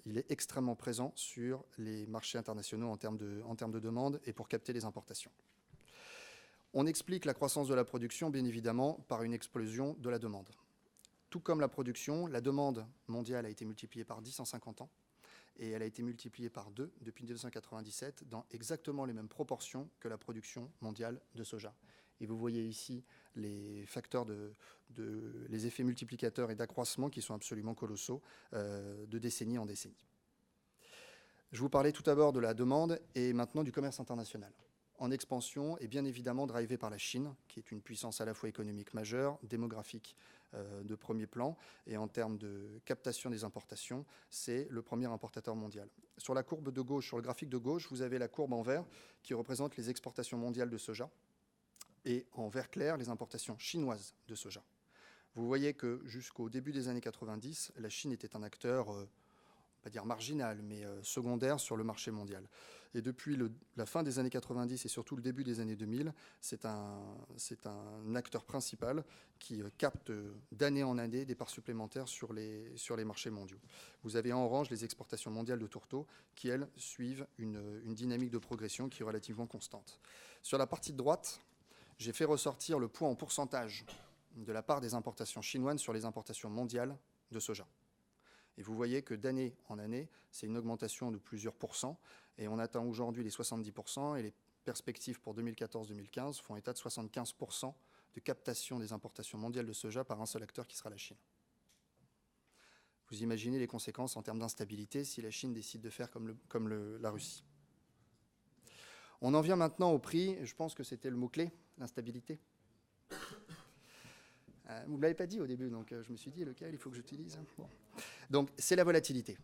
il est extrêmement présent sur les marchés internationaux en termes de demande et pour capter les importations. On explique la croissance de la production, bien évidemment, par une explosion de la demande. Tout comme la production, la demande mondiale a été multipliée par 10 en 50 ans et elle a été multipliée par 2 depuis 1997 dans exactement les mêmes proportions que la production mondiale de soja. Et vous voyez ici les facteurs les effets multiplicateurs et d'accroissement qui sont absolument colossaux de décennie en décennie. Je vous parlais tout d'abord de la demande et maintenant du commerce international. En expansion et bien évidemment drivé par la Chine, qui est une puissance à la fois économique majeure, démographique de premier plan, et en termes de captation des importations, c'est le premier importateur mondial. Sur la courbe de gauche, sur le graphique de gauche, vous avez la courbe en vert qui représente les exportations mondiales de soja, et en vert clair, les importations chinoises de soja. Vous voyez que jusqu'au début des années 90, la Chine était un acteur, on va pas dire marginal, mais secondaire sur le marché mondial. Et depuis la fin des années 90 et surtout le début des années 2000, c'est un acteur principal qui capte d'année en année des parts supplémentaires sur les marchés mondiaux. Vous avez en orange les exportations mondiales de tourteaux qui, elles, suivent une dynamique de progression qui est relativement constante. Sur la partie de droite, j'ai fait ressortir le poids en pourcentage de la part des importations chinoises sur les importations mondiales de soja. Et vous voyez que d'année en année, c'est une augmentation de plusieurs pourcents. Et on atteint aujourd'hui les 70%. Et les perspectives pour 2014-2015 font état de 75% de captation des importations mondiales de soja par un seul acteur qui sera la Chine. Vous imaginez les conséquences en termes d'instabilité si la Chine décide de faire comme la Russie. On en vient maintenant au prix. Je pense que c'était le mot-clé, l'instabilité. Vous ne l'avez pas dit au début, donc je me suis dit lequel il faut que j'utilise. Bon. Donc c'est la volatilité.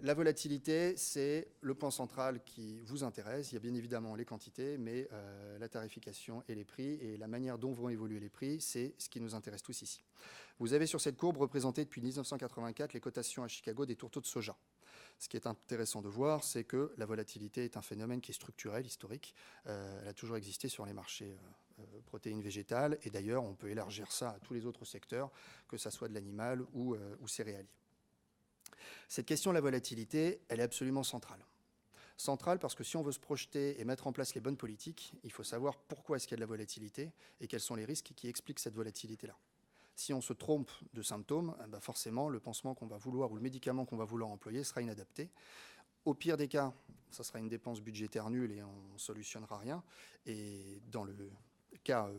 La volatilité, c'est le point central qui vous intéresse. Il y a bien évidemment les quantités, mais la tarification et les prix, et la manière dont vont évoluer les prix, c'est ce qui nous intéresse tous ici. Vous avez sur cette courbe représenté depuis 1984 les cotations à Chicago des tourteaux de soja. Ce qui est intéressant de voir, c'est que la volatilité est un phénomène qui est structurel, historique. Elle a toujours existé sur les marchés protéines végétales, et d'ailleurs, on peut élargir ça à tous les autres secteurs, que ce soit de l'animal ou céréalier. Cette question de la volatilité, elle est absolument centrale. Centrale parce que si on veut se projeter et mettre en place les bonnes politiques, il faut savoir pourquoi est-ce qu'il y a de la volatilité et quels sont les risques qui expliquent cette volatilité-là. Si on se trompe de symptômes, eh ben forcément, le pansement qu'on va vouloir ou le médicament qu'on va vouloir employer sera inadapté. Au pire des cas, ça sera une dépense budgétaire nulle et on ne solutionnera rien. Et dans le cas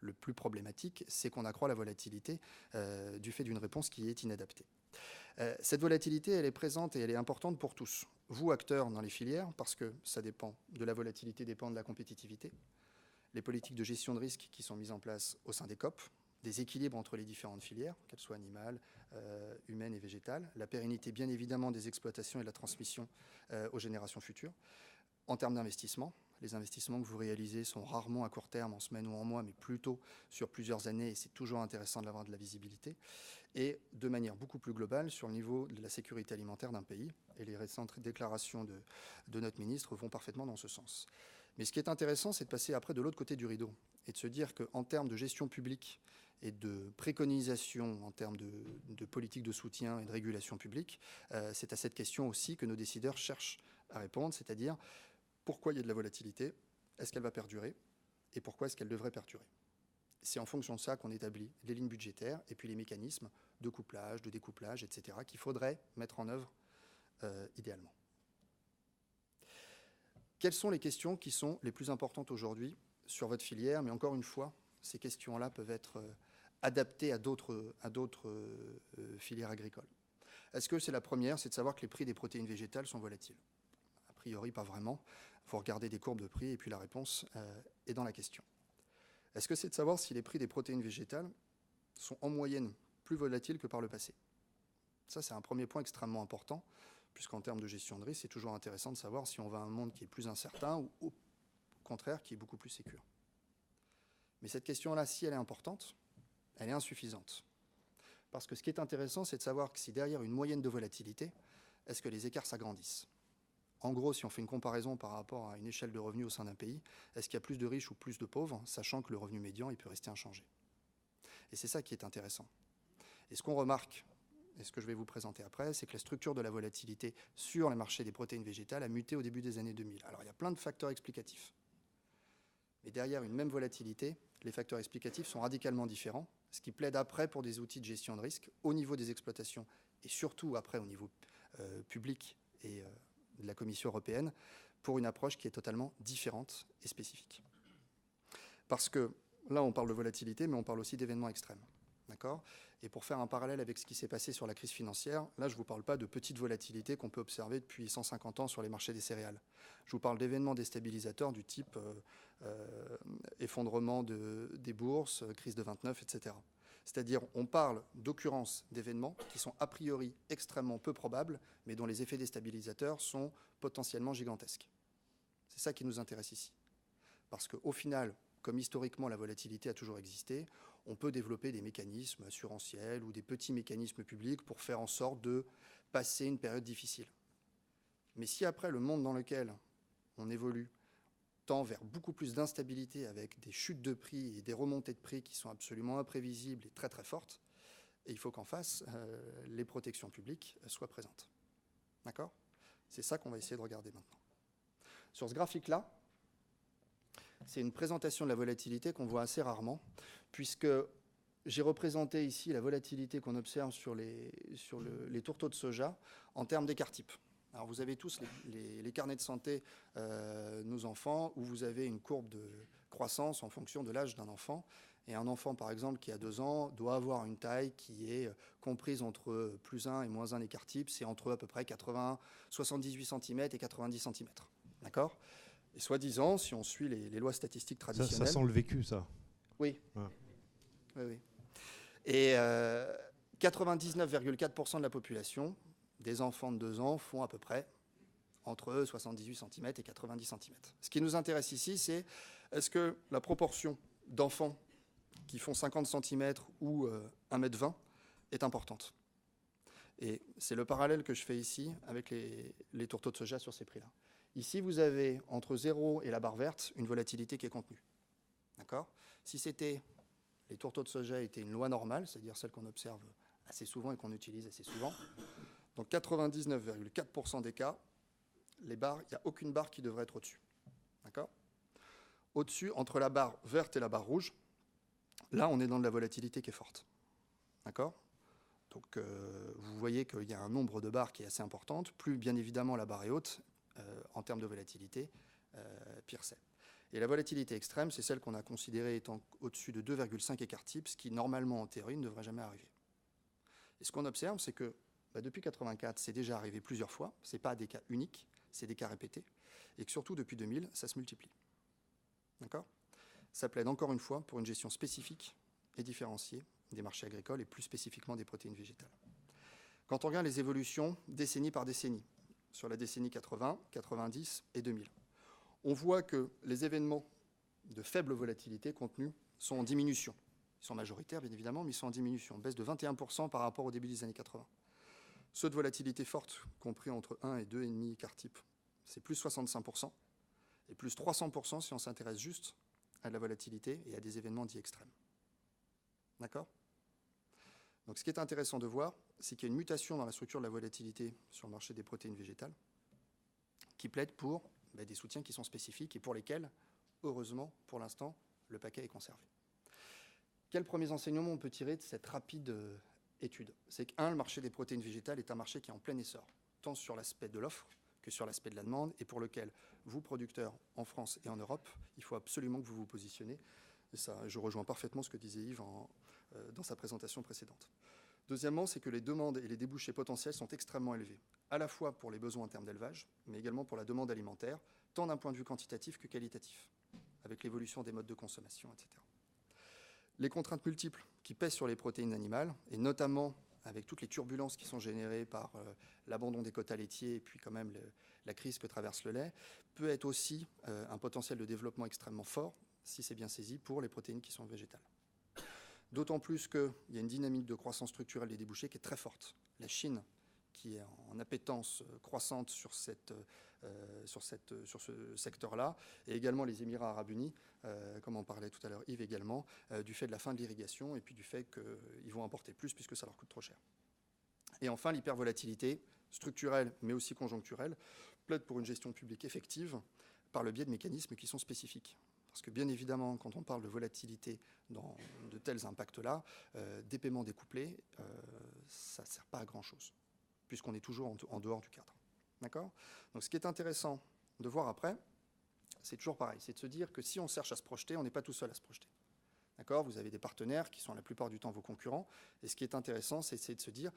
le plus problématique, c'est qu'on accroît la volatilité du fait d'une réponse qui est inadaptée. Cette volatilité, elle est présente et elle est importante pour tous. Vous, acteurs dans les filières, parce que ça dépend de la volatilité, dépend de la compétitivité. Les politiques de gestion de risque qui sont mises en place au sein des COP, des équilibres entre les différentes filières, qu'elles soient animales, humaines et végétales, la pérennité bien évidemment des exploitations et de la transmission aux générations futures. En termes d'investissement, les investissements que vous réalisez sont rarement à court terme, en semaine ou en mois, mais plutôt sur plusieurs années, et c'est toujours intéressant d'avoir de la visibilité. Et de manière beaucoup plus globale sur le niveau de la sécurité alimentaire d'un pays. Et les récentes déclarations de notre ministre vont parfaitement dans ce sens. Mais ce qui est intéressant, c'est de passer après de l'autre côté du rideau et de se dire qu'en termes de gestion publique et de préconisation, en termes de politique de soutien et de régulation publique, c'est à cette question aussi que nos décideurs cherchent à répondre, c'est-à-dire pourquoi il y a de la volatilité, est-ce qu'elle va perdurer et pourquoi est-ce qu'elle devrait perdurer. C'est en fonction de ça qu'on établit les lignes budgétaires et puis les mécanismes de couplage, de découplage, etc., qu'il faudrait mettre en œuvre idéalement. Quelles sont les questions qui sont les plus importantes aujourd'hui sur votre filière? Mais encore une fois, ces questions-là peuvent être adaptées à d'autres filières agricoles. Est-ce que c'est la première, c'est de savoir que les prix des protéines végétales sont volatiles? A priori, pas vraiment. Il faut regarder des courbes de prix et puis la réponse est dans la question. Est-ce que c'est de savoir si les prix des protéines végétales sont en moyenne plus volatiles que par le passé? Ça, c'est un premier point extrêmement important, puisqu'en termes de gestion de risque, c'est toujours intéressant de savoir si on va à un monde qui est plus incertain ou au contraire qui est beaucoup plus sécure. Mais cette question-là, si elle est importante, elle est insuffisante. Parce que ce qui est intéressant, c'est de savoir que si derrière une moyenne de volatilité, est-ce que les écarts s'agrandissent? En gros, si on fait une comparaison par rapport à une échelle de revenus au sein d'un pays, est-ce qu'il y a plus de riches ou plus de pauvres, sachant que le revenu médian il peut rester inchangé? Et c'est ça qui est intéressant. Et ce qu'on remarque, et ce que je vais vous présenter après, c'est que la structure de la volatilité sur les marchés des protéines végétales a muté au début des années 2000. Alors il y a plein de facteurs explicatifs. Mais derrière une même volatilité, les facteurs explicatifs sont radicalement différents, ce qui plaide après pour des outils de gestion de risque au niveau des exploitations et surtout après au niveau public et de la Commission européenne pour une approche qui est totalement différente et spécifique. Parce que là, on parle de volatilité, mais on parle aussi d'événements extrêmes. D'accord ? Et pour faire un parallèle avec ce qui s'est passé sur la crise financière, là, je ne vous parle pas de petites volatilités qu'on peut observer depuis 150 ans sur les marchés des céréales. Je vous parle d'événements déstabilisateurs du type effondrement des bourses, crise de 29, etc. C'est-à-dire, on parle d'occurrences d'événements qui sont a priori extrêmement peu probables, mais dont les effets déstabilisateurs sont potentiellement gigantesques. C'est ça qui nous intéresse ici. Parce qu'au final, comme historiquement la volatilité a toujours existé, on peut développer des mécanismes assurantiels ou des petits mécanismes publics pour faire en sorte de passer une période difficile. Mais si après le monde dans lequel on évolue tend vers beaucoup plus d'instabilité avec des chutes de prix et des remontées de prix qui sont absolument imprévisibles et très très fortes, et il faut qu'en face, les protections publiques soient présentes. D'accord ? C'est ça qu'on va essayer de regarder maintenant. Sur ce graphique-là, c'est une présentation de la volatilité qu'on voit assez rarement, puisque j'ai représenté ici la volatilité qu'on observe sur les tourteaux de soja en termes d'écart type. Alors vous avez tous les carnets de santé nos enfants, où vous avez une courbe de croissance en fonction de l'âge d'un enfant. Et un enfant, par exemple, qui a 2 ans, doit avoir une taille qui est comprise entre plus 1 et moins 1 écart type. C'est entre à peu près 78 cm et 90 cm. D'accord ? Et soi-disant, si on suit les lois statistiques traditionnelles... Ça sent le vécu, ça. Oui. Ah. Oui. Et 99,4% de la population, des enfants de 2 ans, font à peu près entre 78 cm et 90 cm. Ce qui nous intéresse ici, c'est est-ce que la proportion d'enfants qui font 50 cm ou 1,20 m est importante. Et c'est le parallèle que je fais ici avec les tourteaux de soja sur ces prix-là. Ici, vous avez entre 0 et la barre verte une volatilité qui est contenue. D'accord ? Si les tourteaux de soja étaient une loi normale, c'est-à-dire celle qu'on observe assez souvent et qu'on utilise assez souvent, dans 99,4% des cas, les barres, il n'y a aucune barre qui devrait être au-dessus. D'accord ? Au-dessus, entre la barre verte et la barre rouge, là, on est dans de la volatilité qui est forte. D'accord ? Donc, vous voyez qu'il y a un nombre de barres qui est assez important. Plus, bien évidemment, la barre est haute, en termes de volatilité, pire c'est. Et la volatilité extrême, c'est celle qu'on a considérée étant au-dessus de 2,5 écarts types, ce qui, normalement, en théorie, ne devrait jamais arriver. Et ce qu'on observe, c'est que depuis 1984, c'est déjà arrivé plusieurs fois. Ce n'est pas des cas uniques, c'est des cas répétés. Et que surtout, depuis 2000, ça se multiplie. D'accord ? Ça plaide encore une fois pour une gestion spécifique et différenciée des marchés agricoles et plus spécifiquement des protéines végétales. Quand on regarde les évolutions décennie par décennie, sur la décennie 80, 90 et 2000, on voit que les événements de faible volatilité contenus sont en diminution. Ils sont majoritaires, bien évidemment, mais ils sont en diminution. Baisse de 21% par rapport au début des années 80. Ceux de volatilité forte, compris entre 1 et 2,5 écarts types, c'est plus 65%, et plus 300% si on s'intéresse juste à la volatilité et à des événements dits extrêmes. D'accord ? Donc ce qui est intéressant de voir, c'est qu'il y a une mutation dans la structure de la volatilité sur le marché des protéines végétales qui plaide pour des soutiens qui sont spécifiques et pour lesquels, heureusement, pour l'instant, le paquet est conservé. Quels premiers enseignements on peut tirer de cette rapide étude ? C'est que, le marché des protéines végétales est un marché qui est en plein essor, tant sur l'aspect de l'offre que sur l'aspect de la demande, et pour lequel, vous, producteurs, en France et en Europe, il faut absolument que vous vous positionnez. Et ça, je rejoins parfaitement ce que disait Yves dans sa présentation précédente. Deuxièmement, c'est que les demandes et les débouchés potentiels sont extrêmement élevés, à la fois pour les besoins en termes d'élevage, mais également pour la demande alimentaire, tant d'un point de vue quantitatif que qualitatif, avec l'évolution des modes de consommation, etc. Les contraintes multiples qui pèsent sur les protéines animales, et notamment avec toutes les turbulences qui sont générées par l'abandon des quotas laitiers et puis quand même la crise que traverse le lait, peut être aussi un potentiel de développement extrêmement fort, si c'est bien saisi, pour les protéines qui sont végétales. D'autant plus qu'il y a une dynamique de croissance structurelle des débouchés qui est très forte. La Chine, qui est en appétence croissante sur ce secteur-là, et également les Émirats arabes unis, comme en parlait tout à l'heure Yves également, du fait de la fin de l'irrigation et puis du fait qu'ils vont importer plus puisque ça leur coûte trop cher. Et enfin, l'hypervolatilité structurelle, mais aussi conjoncturelle, plaide pour une gestion publique effective par le biais de mécanismes qui sont spécifiques. Parce que bien évidemment, quand on parle de volatilité dans de tels impacts-là, des paiements découplés, ça ne sert pas à grand-chose, puisqu'on est toujours en dehors du cadre. D'accord ? Donc ce qui est intéressant de voir après, c'est toujours pareil, c'est de se dire que si on cherche à se projeter, on n'est pas tout seul à se projeter. D'accord ? Vous avez des partenaires qui sont la plupart du temps vos concurrents, et ce qui est intéressant, c'est de se dire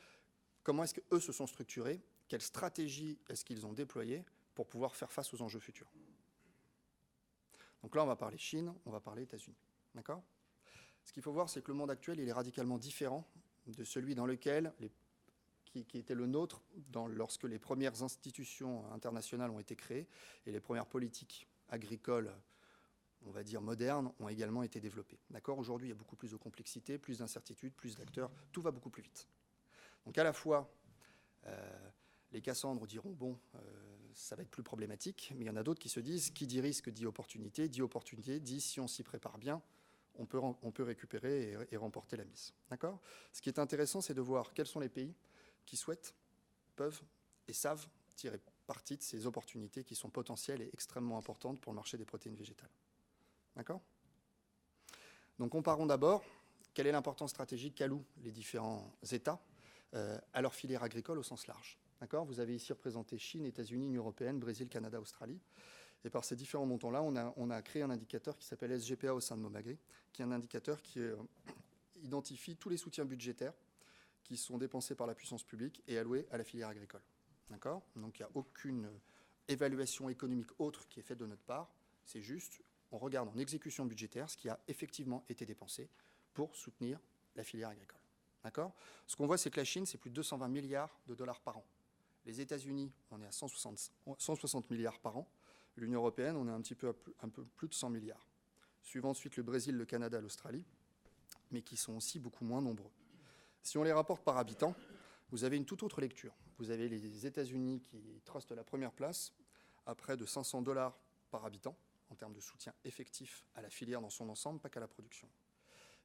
comment est-ce qu'eux se sont structurés, quelle stratégie est-ce qu'ils ont déployée pour pouvoir faire face aux enjeux futurs. Donc là, on va parler Chine, on va parler États-Unis. D'accord ? Ce qu'il faut voir, c'est que le monde actuel, il est radicalement différent de celui dans lequel, qui était le nôtre lorsque les premières institutions internationales ont été créées et les premières politiques agricoles, on va dire modernes, ont également été développées. D'accord ? Aujourd'hui, il y a beaucoup plus de complexité, plus d'incertitudes, plus d'acteurs, tout va beaucoup plus vite. Donc à la fois, les Cassandres diront, bon, ça va être plus problématique, mais il y en a d'autres qui se disent, qui dit risque dit opportunité dit si on s'y prépare bien, on peut récupérer et remporter la mise. D'accord ? Ce qui est intéressant, c'est de voir quels sont les pays qui souhaitent, peuvent et savent tirer parti de ces opportunités qui sont potentielles et extrêmement importantes pour le marché des protéines végétales. D'accord ? Donc comparons d'abord quelle est l'importance stratégique qu'allouent les différents États à leur filière agricole au sens large. D'accord ? Vous avez ici représenté Chine, États-Unis, Union européenne, Brésil, Canada, Australie. Et par ces différents montants-là, on a créé un indicateur qui s'appelle SGPA au sein de Momagri, qui est un indicateur qui identifie tous les soutiens budgétaires qui sont dépensés par la puissance publique et alloués à la filière agricole. D'accord ? Donc il n'y a aucune évaluation économique autre qui est faite de notre part. C'est juste, on regarde en exécution budgétaire ce qui a effectivement été dépensé pour soutenir la filière agricole. D'accord ? Ce qu'on voit, c'est que la Chine, c'est plus de 220 milliards de dollars par an. Les États-Unis, on est à 160 milliards par an. L'Union européenne, on est un peu plus de 100 milliards. Suivant ensuite le Brésil, le Canada, l'Australie, mais qui sont aussi beaucoup moins nombreux. Si on les rapporte par habitant, vous avez une toute autre lecture. Vous avez les États-Unis qui trustent la première place à près de 500 $ par habitant, en termes de soutien effectif à la filière dans son ensemble, pas qu'à la production.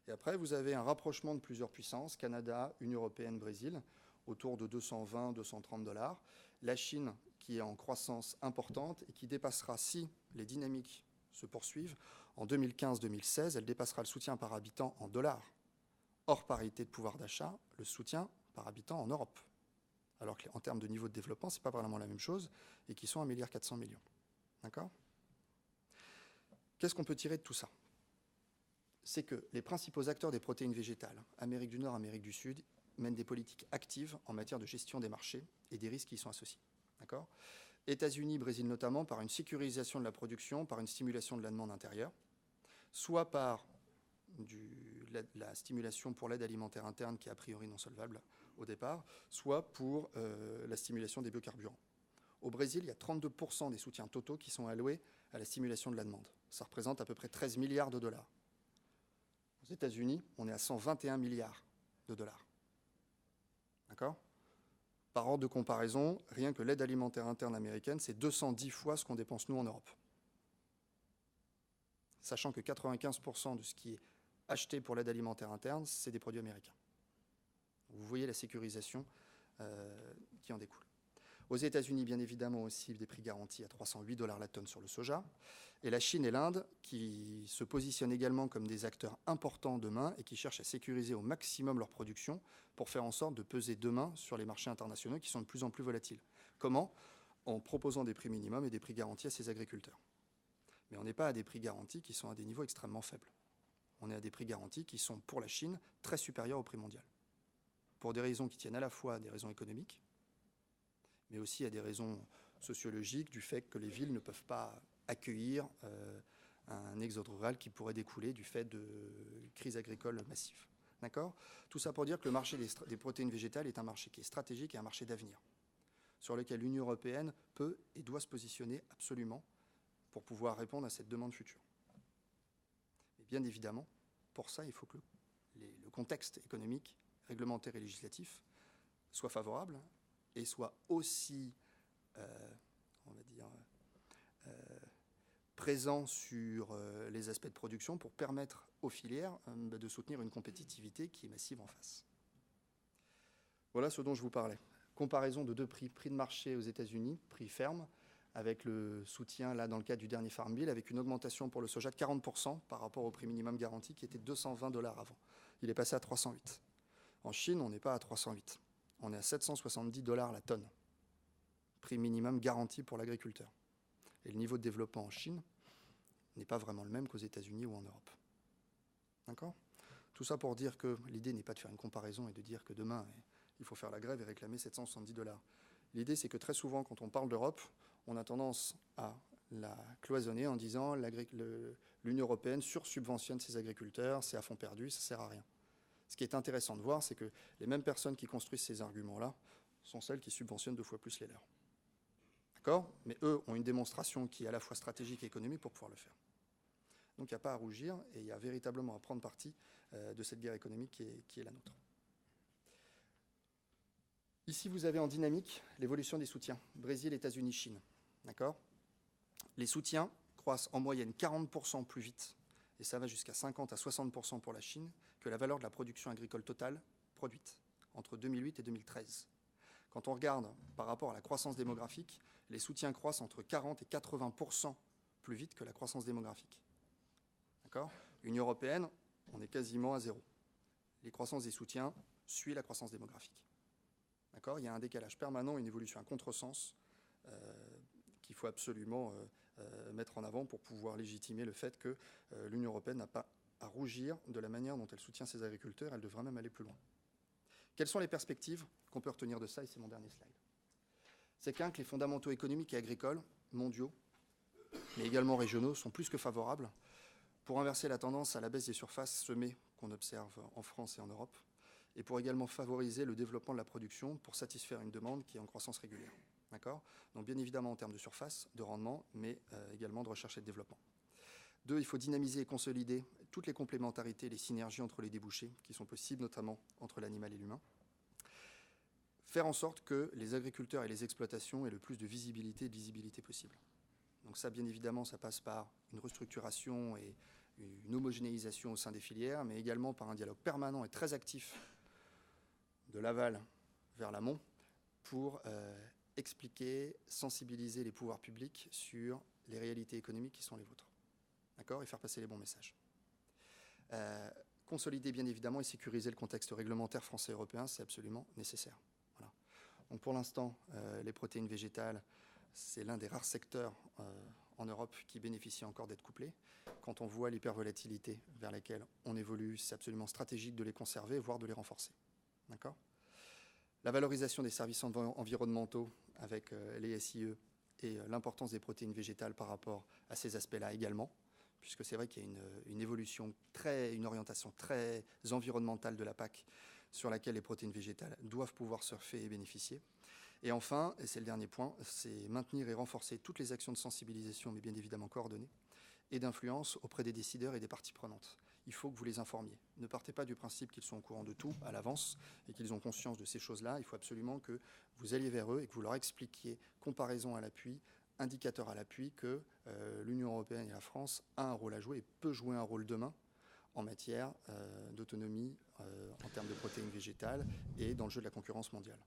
Et après, vous avez un rapprochement de plusieurs puissances, Canada, Union européenne, Brésil, autour de 220, 230 $. La Chine, qui est en croissance importante et qui dépassera, si les dynamiques se poursuivent, en 2015-2016, elle dépassera le soutien par habitant en dollars, hors parité de pouvoir d'achat, le soutien par habitant en Europe. Alors qu'en termes de niveau de développement, ce n'est pas vraiment la même chose, et qui sont 1,4 milliard. D'accord ? Qu'est-ce qu'on peut tirer de tout ça ? C'est que les principaux acteurs des protéines végétales, Amérique du Nord, Amérique du Sud, mènent des politiques actives en matière de gestion des marchés et des risques qui y sont associés. D'accord ? États-Unis, Brésil notamment, par une sécurisation de la production, par une stimulation de la demande intérieure, soit par la stimulation pour l'aide alimentaire interne qui est a priori non solvable au départ, soit pour la stimulation des biocarburants. Au Brésil, il y a 32% des soutiens totaux qui sont alloués à la stimulation de la demande. Ça représente à peu près 13 milliards de dollars. Aux États-Unis, on est à 121 milliards de dollars. D'accord ? Par ordre de comparaison, rien que l'aide alimentaire interne américaine, c'est 210 fois ce qu'on dépense nous en Europe. Sachant que 95% de ce qui est acheté pour l'aide alimentaire interne, c'est des produits américains. Vous voyez la sécurisation qui en découle. Aux États-Unis, bien évidemment, aussi des prix garantis à 308 $ la tonne sur le soja. Et la Chine et l'Inde, qui se positionnent également comme des acteurs importants demain et qui cherchent à sécuriser au maximum leur production pour faire en sorte de peser demain sur les marchés internationaux qui sont de plus en plus volatiles. Comment ? En proposant des prix minimums et des prix garantis à ces agriculteurs. Mais on n'est pas à des prix garantis qui sont à des niveaux extrêmement faibles. On est à des prix garantis qui sont, pour la Chine, très supérieurs au prix mondial. Pour des raisons qui tiennent à la fois à des raisons économiques, mais aussi à des raisons sociologiques, du fait que les villes ne peuvent pas accueillir un exode rural qui pourrait découler du fait de crise agricole massive. D'accord ? Tout ça pour dire que le marché des protéines végétales est un marché qui est stratégique et un marché d'avenir, sur lequel l'Union européenne peut et doit se positionner absolument pour pouvoir répondre à cette demande future. Et bien évidemment, pour ça, il faut que le contexte économique, réglementaire et législatif soit favorable et soit aussi, on va dire, présent sur les aspects de production pour permettre aux filières de soutenir une compétitivité qui est massive en face. Voilà ce dont je vous parlais. Comparaison de deux prix. Prix de marché aux États-Unis, prix ferme, avec le soutien, là, dans le cadre du dernier Farm Bill, avec une augmentation pour le soja de 40% par rapport au prix minimum garanti qui était 220 $ avant. Il est passé à 308. En Chine, on n'est pas à 308. On est à 770 $ la tonne. Prix minimum garanti pour l'agriculteur. Et le niveau de développement en Chine n'est pas vraiment le même qu'aux États-Unis ou en Europe. D'accord ? Tout ça pour dire que l'idée n'est pas de faire une comparaison et de dire que demain, il faut faire la grève et réclamer 770 $. L'idée, c'est que très souvent, quand on parle d'Europe, on a tendance à la cloisonner en disant l'Union européenne sursubventionne ses agriculteurs, c'est à fond perdu, ça ne sert à rien. Ce qui est intéressant de voir, c'est que les mêmes personnes qui construisent ces arguments-là sont celles qui subventionnent 2 fois plus les leurs. D'accord ? Mais eux ont une démonstration qui est à la fois stratégique et économique pour pouvoir le faire. Donc il n'y a pas à rougir et il y a véritablement à prendre parti de cette guerre économique qui est la nôtre. Ici, vous avez en dynamique l'évolution des soutiens. Brésil, États-Unis, Chine. D'accord ? Les soutiens croissent en moyenne 40% plus vite, et ça va jusqu'à 50 à 60% pour la Chine, que la valeur de la production agricole totale produite entre 2008 et 2013. Quand on regarde par rapport à la croissance démographique, les soutiens croissent entre 40 et 80% plus vite que la croissance démographique. D'accord ? L'Union européenne, on est quasiment à zéro. Les croissances des soutiens suivent la croissance démographique. D'accord ? Il y a un décalage permanent, une évolution à contresens qu'il faut absolument mettre en avant pour pouvoir légitimer le fait que l'Union européenne n'a pas à rougir de la manière dont elle soutient ses agriculteurs. Elle devrait même aller plus loin. Quelles sont les perspectives qu'on peut retenir de ça ? Et c'est mon dernier slide. C'est que les fondamentaux économiques et agricoles mondiaux, mais également régionaux, sont plus que favorables pour inverser la tendance à la baisse des surfaces semées qu'on observe en France et en Europe, et pour également favoriser le développement de la production pour satisfaire une demande qui est en croissance régulière. D'accord ? Donc bien évidemment en termes de surface, de rendement, mais également de recherche et de développement. 2, il faut dynamiser et consolider toutes les complémentarités, les synergies entre les débouchés qui sont possibles, notamment entre l'animal et l'humain. Faire en sorte que les agriculteurs et les exploitations aient le plus de visibilité et de lisibilité possible. Donc ça, bien évidemment, ça passe par une restructuration et une homogénéisation au sein des filières, mais également par un dialogue permanent et très actif de l'aval vers l'amont pour expliquer, sensibiliser les pouvoirs publics sur les réalités économiques qui sont les vôtres. D'accord ? Et faire passer les bons messages. consolider bien évidemment et sécuriser le contexte réglementaire français et européen, c'est absolument nécessaire. Voilà. Donc pour l'instant, les protéines végétales, c'est l'un des rares secteurs en Europe qui bénéficie encore d'être couplés. Quand on voit l'hypervolatilité vers laquelle on évolue, c'est absolument stratégique de les conserver, voire de les renforcer. D'accord ? La valorisation des services environnementaux avec les SIE et l'importance des protéines végétales par rapport à ces aspects-là également, puisque c'est vrai qu'il y a une évolution, une orientation très environnementale de la PAC sur laquelle les protéines végétales doivent pouvoir surfer et bénéficier. Et enfin, et c'est le dernier point, c'est maintenir et renforcer toutes les actions de sensibilisation, mais bien évidemment coordonnées, et d'influence auprès des décideurs et des parties prenantes. Il faut que vous les informiez. Ne partez pas du principe qu'ils sont au courant de tout à l'avance et qu'ils ont conscience de ces choses-là. Il faut absolument que vous alliez vers eux et que vous leur expliquiez, comparaison à l'appui, indicateur à l'appui, que l'Union européenne et la France a un rôle à jouer et peut jouer un rôle demain en matière d'autonomie en termes de protéines végétales et dans le jeu de la concurrence mondiale.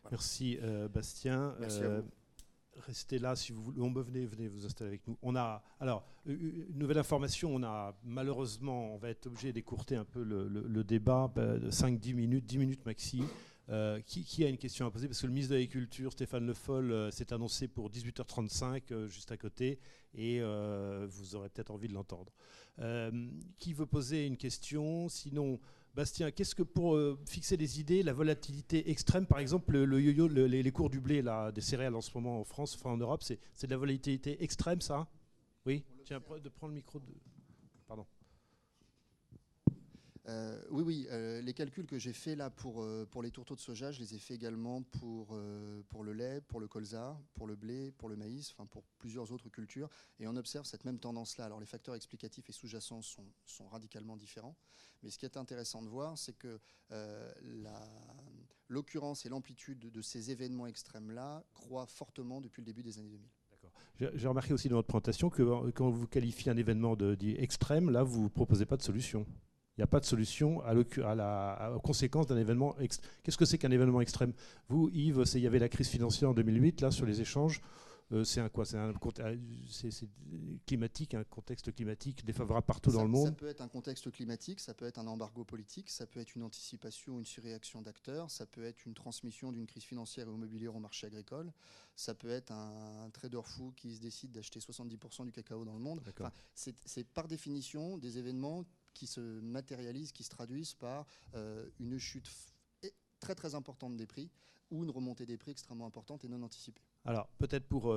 Voilà. Merci Bastien. Merci à vous. Restez là si vous voulez. Venez vous installer avec nous. On a alors une nouvelle information. On a malheureusement, on va être obligé d'écourter un peu le débat de 5-10 minutes, 10 minutes maxi. Qui a une question à poser? Parce que le ministre de l'Agriculture, Stéphane Le Foll, s'est annoncé pour 18h35, juste à côté, et vous aurez peut-être envie de l'entendre. Qui veut poser une question? Sinon, Bastien, qu'est-ce que pour fixer des idées, la volatilité extrême, par exemple, le yo-yo, les cours du blé, là, des céréales en ce moment en France, enfin en Europe, c'est de la volatilité extrême, ça? Oui. Tiens, de prendre le micro. Pardon. Oui, les calculs que j'ai faits là pour les tourteaux de soja, je les ai faits également pour le lait, pour le colza, pour le blé, pour le maïs, enfin pour plusieurs autres cultures. Et on observe cette même tendance-là. Alors les facteurs explicatifs et sous-jacents sont radicalement différents. Mais ce qui est intéressant de voir, c'est que l'occurrence et l'amplitude de ces événements extrêmes-là croît fortement depuis le début des années 2000. J'ai remarqué aussi dans votre présentation que quand vous qualifiez un événement dit extrême, là, vous ne proposez pas de solution. Il n'y a pas de solution aux conséquences d'un événement extrême. Qu'est-ce que c'est qu'un événement extrême? Vous, Yves, il y avait la crise financière en 2008, là, sur les échanges. C'est climatique, un contexte climatique défavorable partout dans le monde. Ça peut être un contexte climatique, ça peut être un embargo politique, ça peut être une anticipation, une surréaction d'acteurs, ça peut être une transmission d'une crise financière et immobilière au marché agricole, ça peut être un trader fou qui se décide d'acheter 70% du cacao dans le monde. Enfin, c'est par définition des événements qui se matérialisent, qui se traduisent par une chute très très importante des prix ou une remontée des prix extrêmement importante et non anticipée. Alors, peut-être pour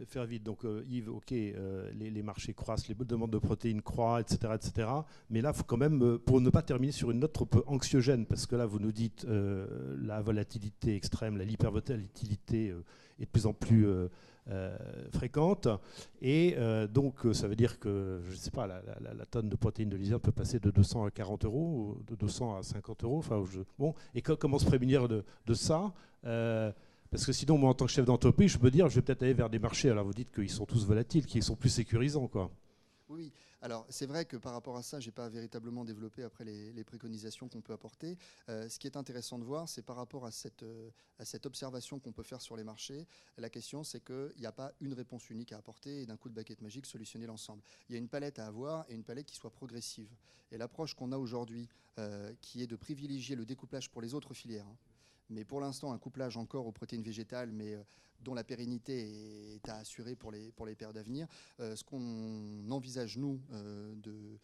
faire vite, donc Yves, ok, les marchés croissent, les demandes de protéines croissent, etc. Mais là, il faut quand même, pour ne pas terminer sur une note trop peu anxiogène, parce que là, vous nous dites la volatilité extrême, l'hypervolatilité est de plus en plus fréquente. Et donc, ça veut dire que, je ne sais pas, la tonne de protéines de lisière peut passer de 200 à 40 euros, de 200 à 50 euros. Enfin, bon, et comment se prémunir de ça? Parce que sinon, moi, en tant que chef d'entreprise, je peux dire, je vais peut-être aller vers des marchés. Alors, vous dites qu'ils sont tous volatiles, qu'ils sont plus sécurisants, quoi. Oui, alors c'est vrai que par rapport à ça, je n'ai pas véritablement développé après les préconisations qu'on peut apporter. Ce qui est intéressant de voir, c'est par rapport à cette observation qu'on peut faire sur les marchés. La question, c'est qu'il n'y a pas une réponse unique à apporter et d'un coup de baguette magique solutionner l'ensemble. Il y a une palette à avoir et une palette qui soit progressive. Et l'approche qu'on a aujourd'hui, qui est de privilégier le découplage pour les autres filières, mais pour l'instant un couplage encore aux protéines végétales, mais dont la pérennité est à assurer pour les périodes à venir. Ce qu'on envisage, nous, de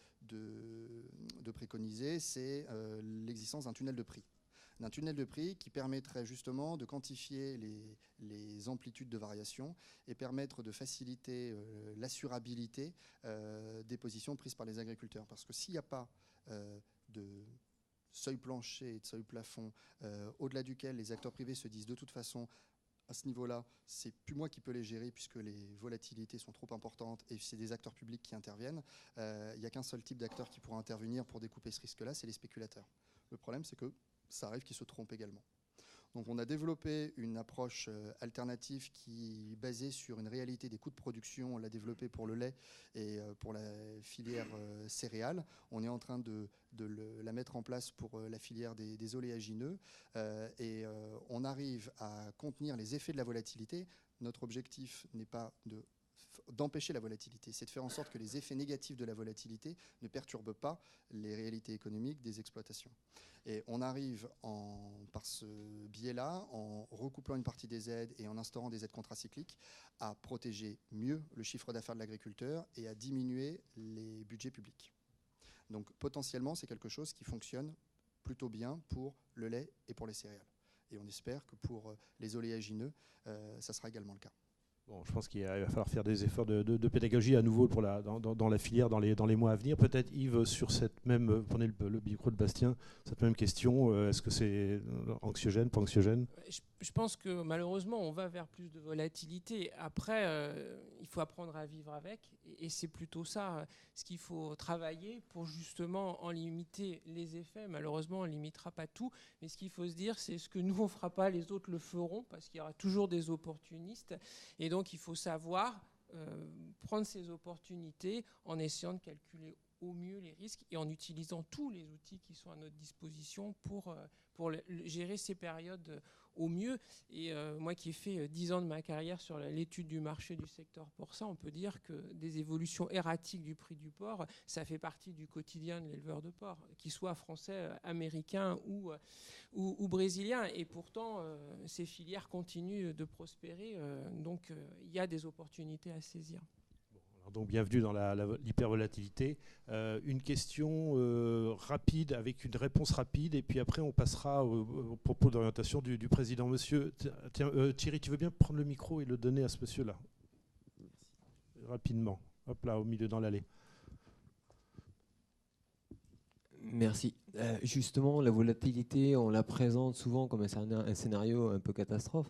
préconiser, c'est l'existence d'un tunnel de prix. D'un tunnel de prix qui permettrait justement de quantifier les amplitudes de variation et permettre de faciliter l'assurabilité des positions prises par les agriculteurs. Parce que s'il n'y a pas de seuil plancher et de seuil plafond, au-delà duquel les acteurs privés se disent de toute façon, à ce niveau-là, c'est plus moi qui peux les gérer puisque les volatilités sont trop importantes et c'est des acteurs publics qui interviennent. Il n'y a qu'un seul type d'acteur qui pourra intervenir pour découper ce risque-là, c'est les spéculateurs. Le problème, c'est que ça arrive qu'ils se trompent également. Donc on a développé une approche alternative qui est basée sur une réalité des coûts de production. On l'a développée pour le lait et pour la filière céréales. On est en train de la mettre en place pour la filière des oléagineux. Et on arrive à contenir les effets de la volatilité. Notre objectif n'est pas de d'empêcher la volatilité, c'est de faire en sorte que les effets négatifs de la volatilité ne perturbent pas les réalités économiques des exploitations. Et on arrive par ce biais-là, en recouplant une partie des aides et en instaurant des aides contracycliques, à protéger mieux le chiffre d'affaires de l'agriculteur et à diminuer les budgets publics. Donc potentiellement, c'est quelque chose qui fonctionne plutôt bien pour le lait et pour les céréales. Et on espère que pour les oléagineux, ça sera également le cas. Bon, je pense qu'il va falloir faire des efforts de pédagogie à nouveau dans la filière dans les mois à venir. Peut-être Yves, sur cette même, prenez le micro de Bastien, cette même question, est-ce que c'est anxiogène, pas anxiogène ? Je pense que malheureusement, on va vers plus de volatilité. Après, il faut apprendre à vivre avec. Et c'est plutôt ça, ce qu'il faut travailler pour justement en limiter les effets. Malheureusement, on ne limitera pas tout. Mais ce qu'il faut se dire, c'est ce que nous, on ne fera pas, les autres le feront, parce qu'il y aura toujours des opportunistes. Et donc, il faut savoir prendre ces opportunités en essayant de calculer au mieux les risques et en utilisant tous les outils qui sont à notre disposition pour gérer ces périodes au mieux. Et moi qui ai fait 10 ans de ma carrière sur l'étude du marché du secteur porcin, on peut dire que des évolutions erratiques du prix du porc, ça fait partie du quotidien de l'éleveur de porc, qu'il soit français, américain ou brésilien. Et pourtant, ces filières continuent de prospérer. Donc il y a des opportunités à saisir. Donc bienvenue dans l'hypervolatilité. Une question rapide avec une réponse rapide et puis après on passera au propos d'orientation du président. Monsieur, tiens, Thierry, tu veux bien prendre le micro et le donner à ce monsieur-là ? Rapidement. Hop là, au milieu dans l'allée. Merci. Justement, la volatilité, on la présente souvent comme un scénario un peu catastrophe.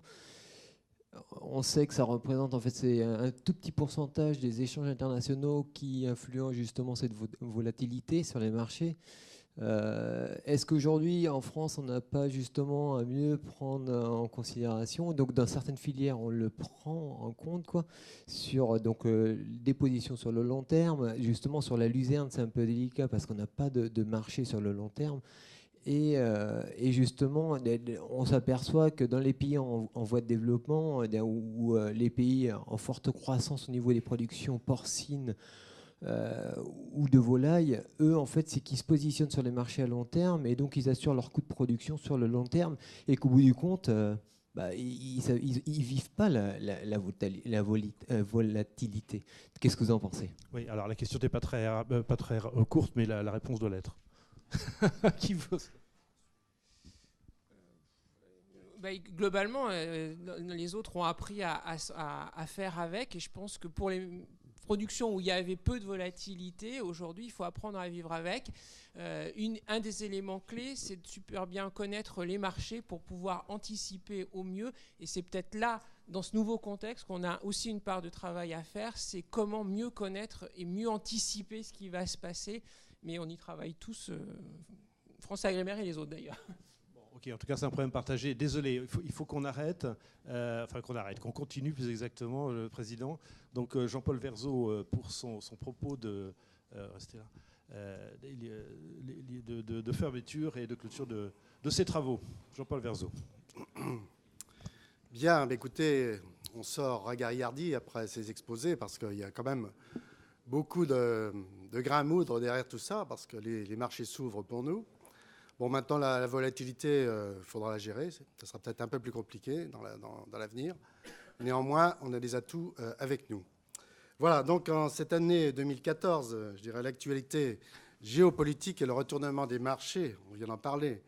On sait que ça représente, en fait, c'est un tout petit pourcentage des échanges internationaux qui influencent justement cette volatilité sur les marchés. Est-ce qu'aujourd'hui, en France, on n'a pas justement à mieux prendre en considération, donc dans certaines filières, on le prend en compte, quoi, sur des positions sur le long terme. Justement, sur la luzerne, c'est un peu délicat parce qu'on n'a pas de marché sur le long terme. Et justement, on s'aperçoit que dans les pays en voie de développement ou les pays en forte croissance au niveau des productions porcines ou de volailles, eux, en fait, c'est qu'ils se positionnent sur les marchés à long terme et donc ils assurent leur coût de production sur le long terme et qu'au bout du compte, ils ne vivent pas la volatilité. Qu'est-ce que vous en pensez ? Oui, alors la question n'est pas très courte, mais la réponse doit l'être. Qui veut ça ? Globalement, les autres ont appris à faire avec, et je pense que pour les productions où il y avait peu de volatilité, aujourd'hui, il faut apprendre à vivre avec. Un des éléments clés, c'est de super bien connaître les marchés pour pouvoir anticiper au mieux, et c'est peut-être là, dans ce nouveau contexte, qu'on a aussi une part de travail à faire, c'est comment mieux connaître et mieux anticiper ce qui va se passer. Mais on y travaille tous, France Agrimer et les autres d'ailleurs. Bon, ok, en tout cas c'est un problème partagé. Désolé, il faut qu'on arrête, qu'on continue plus exactement, le président. Donc Jean-Paul Verzeau, pour son propos de fermeture et de clôture de ses travaux. Jean-Paul Verzeau. Bien, écoutez, on sort ragaillardi après ces exposés parce qu'il y a quand même beaucoup de grains à moudre derrière tout ça, parce que les marchés s'ouvrent pour nous. Bon, maintenant, la volatilité, il faudra la gérer. Ça sera peut-être un peu plus compliqué dans l'avenir. Néanmoins, on a des atouts avec nous. Voilà, donc en cette année 2014, je dirais l'actualité géopolitique et le retournement des marchés, on vient d'en parler,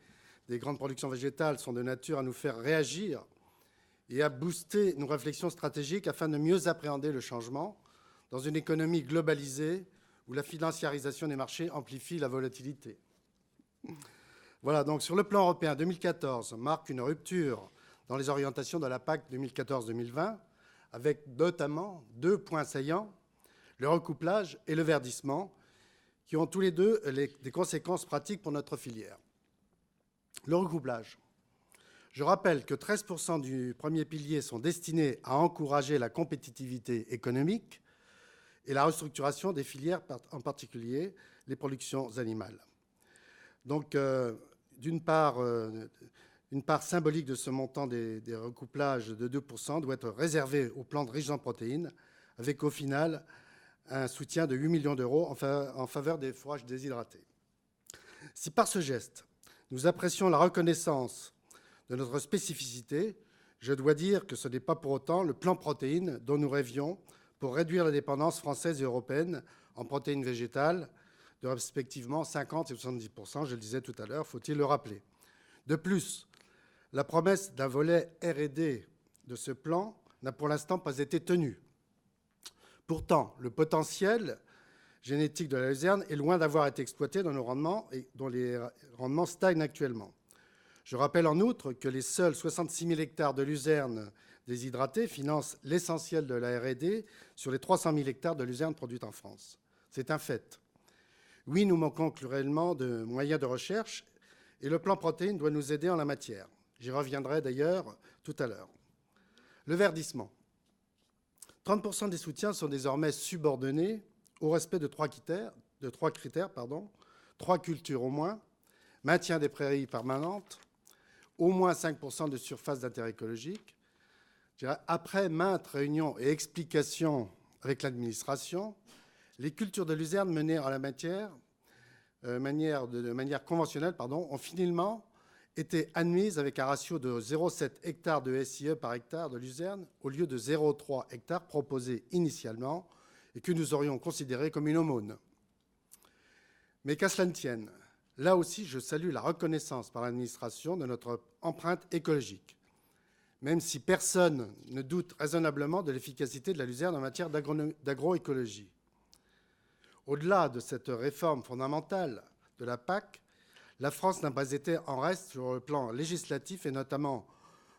des grandes productions végétales sont de nature à nous faire réagir et à booster nos réflexions stratégiques afin de mieux appréhender le changement dans une économie globalisée où la financiarisation des marchés amplifie la volatilité. Voilà, donc sur le plan européen, 2014 marque une rupture dans les orientations de la PAC 2014-2020, avec notamment 2 points saillants, le recouplage et le verdissement, qui ont tous les deux des conséquences pratiques pour notre filière. Le recouplage. Je rappelle que 13% du premier pilier sont destinés à encourager la compétitivité économique et la restructuration des filières, en particulier les productions animales. Donc, une part symbolique de ce montant des recouplages de 2% doit être réservée au plan de riche en protéines, avec au final un soutien de 8 millions d'euros en faveur des fourrages déshydratés. Si par ce geste, nous apprécions la reconnaissance de notre spécificité, je dois dire que ce n'est pas pour autant le plan protéines dont nous rêvions pour réduire la dépendance française et européenne en protéines végétales de respectivement 50 et 70%, je le disais tout à l'heure, faut-il le rappeler. De plus, la promesse d'un volet R&D de ce plan n'a pour l'instant pas été tenue. Pourtant, le potentiel génétique de la luzerne est loin d'avoir été exploité dans nos rendements et dont les rendements stagnent actuellement. Je rappelle en outre que les seuls 66 000 hectares de luzerne déshydratée financent l'essentiel de la R&D sur les 300 000 hectares de luzerne produite en France. C'est un fait. Oui, nous manquons cruellement de moyens de recherche et le plan protéines doit nous aider en la matière. J'y reviendrai d'ailleurs tout à l'heure. Le verdissement. 30% des soutiens sont désormais subordonnés au respect de trois critères, 3 cultures au moins, maintien des prairies permanentes, au moins 5% de surface d'intérêt écologique. Après maintes réunions et explications avec l'administration, les cultures de luzerne menées en la matière, de manière conventionnelle ont finalement été admises avec un ratio de 0,7 hectares de SIE par hectare de luzerne au lieu de 0,3 hectares proposés initialement et que nous aurions considéré comme une aumône. Mais qu'à cela ne tienne, là aussi je salue la reconnaissance par l'administration de notre empreinte écologique, même si personne ne doute raisonnablement de l'efficacité de la luzerne en matière d'agroécologie. Au-delà de cette réforme fondamentale de la PAC, la France n'a pas été en reste sur le plan législatif et notamment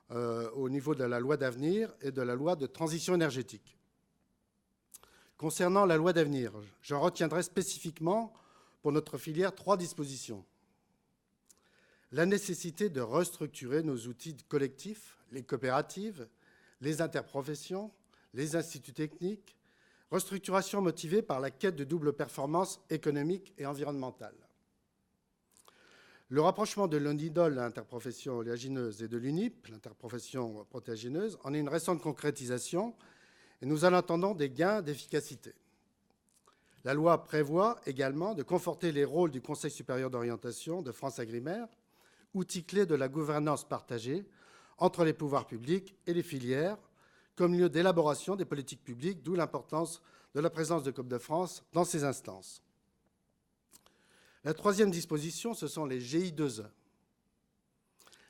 au niveau de la loi d'avenir et de la loi de transition énergétique. Concernant la loi d'avenir, j'en retiendrai spécifiquement pour notre filière 3 dispositions. La nécessité de restructurer nos outils collectifs, les coopératives, les interprofessions, les instituts techniques, restructuration motivée par la quête de double performance économique et environnementale. Le rapprochement de l'ONIDOL, l'interprofession oléagineuse, et de l'UNIP, l'interprofession protéagineuse, en est une récente concrétisation et nous en attendons des gains d'efficacité. La loi prévoit également de conforter les rôles du Conseil supérieur d'orientation de FranceAgriMer, outil clé de la gouvernance partagée entre les pouvoirs publics et les filières, comme lieu d'élaboration des politiques publiques, d'où l'importance de la présence de Coop de France dans ces instances. La 3e disposition, ce sont les GI2E.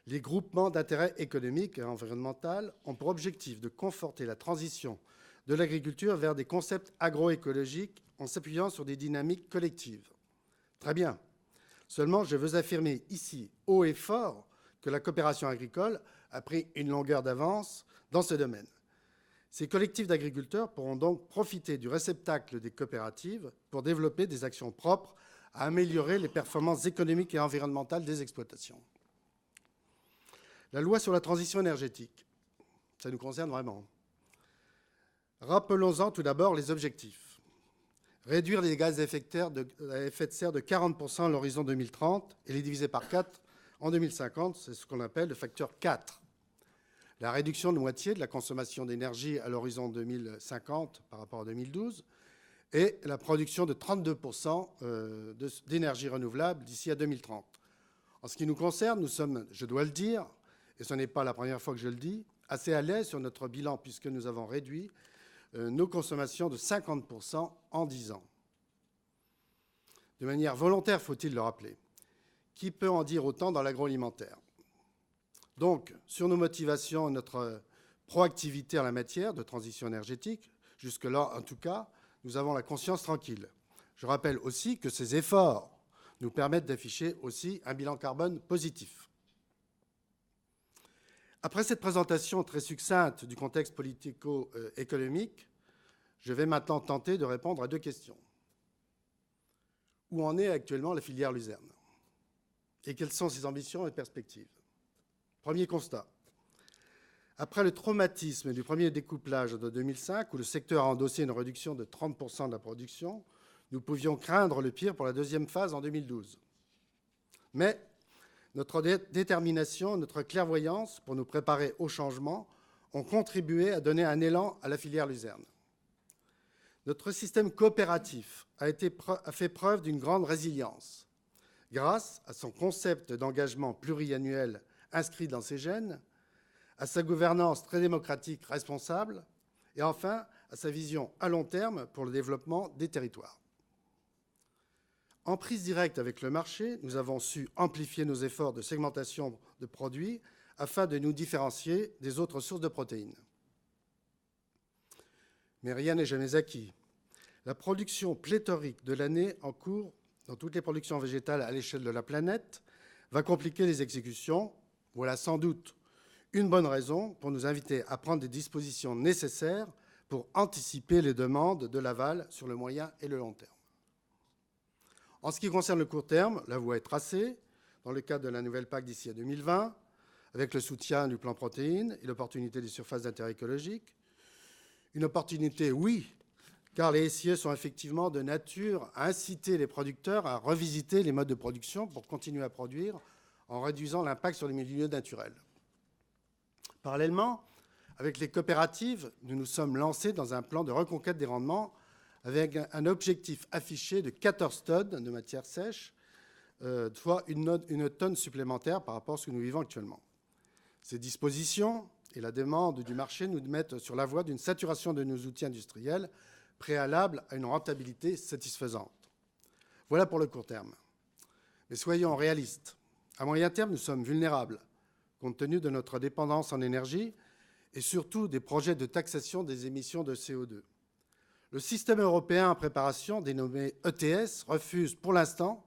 Les groupements d'intérêt économique et environnemental ont pour objectif de conforter la transition de l'agriculture vers des concepts agroécologiques en s'appuyant sur des dynamiques collectives. Très bien. Seulement, je veux affirmer ici, haut et fort, que la coopération agricole a pris une longueur d'avance dans ce domaine. Ces collectifs d'agriculteurs pourront donc profiter du réceptacle des coopératives pour développer des actions propres à améliorer les performances économiques et environnementales des exploitations. La loi sur la transition énergétique, ça nous concerne vraiment. Rappelons-en tout d'abord les objectifs. Réduire les gaz à effet de serre de 40% à l'horizon 2030 et les diviser par 4 en 2050, c'est ce qu'on appelle le facteur 4. La réduction de moitié de la consommation d'énergie à l'horizon 2050 par rapport à 2012 et la production de 32% d'énergie renouvelable d'ici à 2030. En ce qui nous concerne, nous sommes, je dois le dire, et ce n'est pas la première fois que je le dis, assez à l'aise sur notre bilan puisque nous avons réduit nos consommations de 50% en 10 ans. De manière volontaire, faut-il le rappeler. Qui peut en dire autant dans l'agroalimentaire ? Donc, sur nos motivations et notre proactivité en la matière de transition énergétique, jusque-là, en tout cas, nous avons la conscience tranquille. Je rappelle aussi que ces efforts nous permettent d'afficher aussi un bilan carbone positif. Après cette présentation très succincte du contexte politico-économique, je vais maintenant tenter de répondre à 2 questions. Où en est actuellement la filière luzerne ? Et quelles sont ses ambitions et perspectives ? Premier constat. Après le traumatisme du premier découplage de 2005, où le secteur a endossé une réduction de 30% de la production, nous pouvions craindre le pire pour la 2e phase en 2012. Mais notre détermination, notre clairvoyance pour nous préparer au changement ont contribué à donner un élan à la filière luzerne. Notre système coopératif a fait preuve d'une grande résilience. Grâce à son concept d'engagement pluriannuel inscrit dans ses gènes, à sa gouvernance très démocratique responsable et enfin à sa vision à long terme pour le développement des territoires. En prise directe avec le marché, nous avons su amplifier nos efforts de segmentation de produits afin de nous différencier des autres sources de protéines. Mais rien n'est jamais acquis. La production pléthorique de l'année en cours dans toutes les productions végétales à l'échelle de la planète va compliquer les exécutions. Voilà sans doute une bonne raison pour nous inviter à prendre des dispositions nécessaires pour anticiper les demandes de l'aval sur le moyen et le long terme. En ce qui concerne le court terme, la voie est tracée dans le cadre de la nouvelle PAC d'ici à 2020, avec le soutien du plan protéines et l'opportunité des surfaces d'intérêt écologique. Une opportunité, oui, car les SIE sont effectivement de nature à inciter les producteurs à revisiter les modes de production pour continuer à produire en réduisant l'impact sur les milieux naturels. Parallèlement, avec les coopératives, nous nous sommes lancés dans un plan de reconquête des rendements avec un objectif affiché de 14 tonnes de matière sèche, soit une tonne supplémentaire par rapport à ce que nous vivons actuellement. Ces dispositions et la demande du marché nous mettent sur la voie d'une saturation de nos outils industriels préalable à une rentabilité satisfaisante. Voilà pour le court terme. Mais soyons réalistes. À moyen terme, nous sommes vulnérables, compte tenu de notre dépendance en énergie et surtout des projets de taxation des émissions de CO2. Le système européen en préparation, dénommé ETS, refuse pour l'instant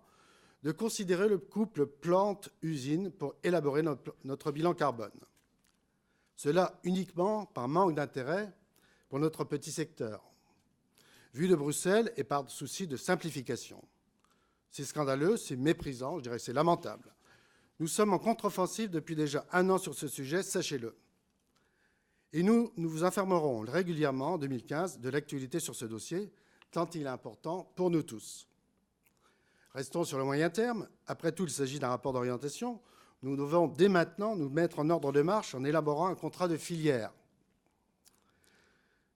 de considérer le couple plante-usine pour élaborer notre bilan carbone. Cela uniquement par manque d'intérêt pour notre petit secteur, vu de Bruxelles et par souci de simplification. C'est scandaleux, c'est méprisant, je dirais que c'est lamentable. Nous sommes en contre-offensive depuis déjà 1 an sur ce sujet, sachez-le. Et nous vous informerons régulièrement en 2015 de l'actualité sur ce dossier, tant il est important pour nous tous. Restons sur le moyen terme. Après tout, il s'agit d'un rapport d'orientation. Nous devons dès maintenant nous mettre en ordre de marche en élaborant un contrat de filière.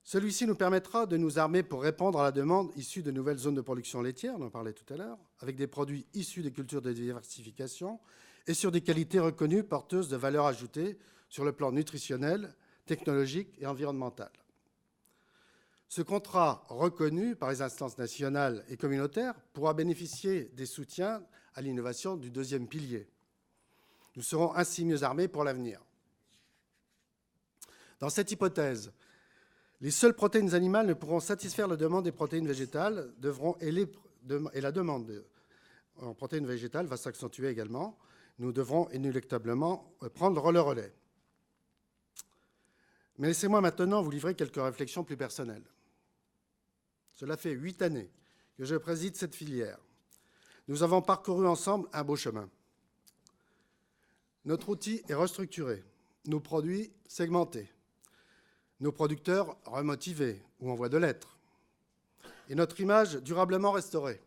Celui-ci nous permettra de nous armer pour répondre à la demande issue de nouvelles zones de production laitière, on en parlait tout à l'heure, avec des produits issus des cultures de diversification et sur des qualités reconnues porteuses de valeur ajoutée sur le plan nutritionnel, technologique et environnemental. Ce contrat, reconnu par les instances nationales et communautaires, pourra bénéficier des soutiens à l'innovation du 2e pilier. Nous serons ainsi mieux armés pour l'avenir. Dans cette hypothèse, les seules protéines animales ne pourront satisfaire la demande des protéines végétales et la demande en protéines végétales va s'accentuer également. Nous devrons inéluctablement prendre le relais. Mais laissez-moi maintenant vous livrer quelques réflexions plus personnelles. Cela fait 8 années que je préside cette filière. Nous avons parcouru ensemble un beau chemin. Notre outil est restructuré, nos produits segmentés, nos producteurs remotivés ou en voie de l'être, et notre image durablement restaurée.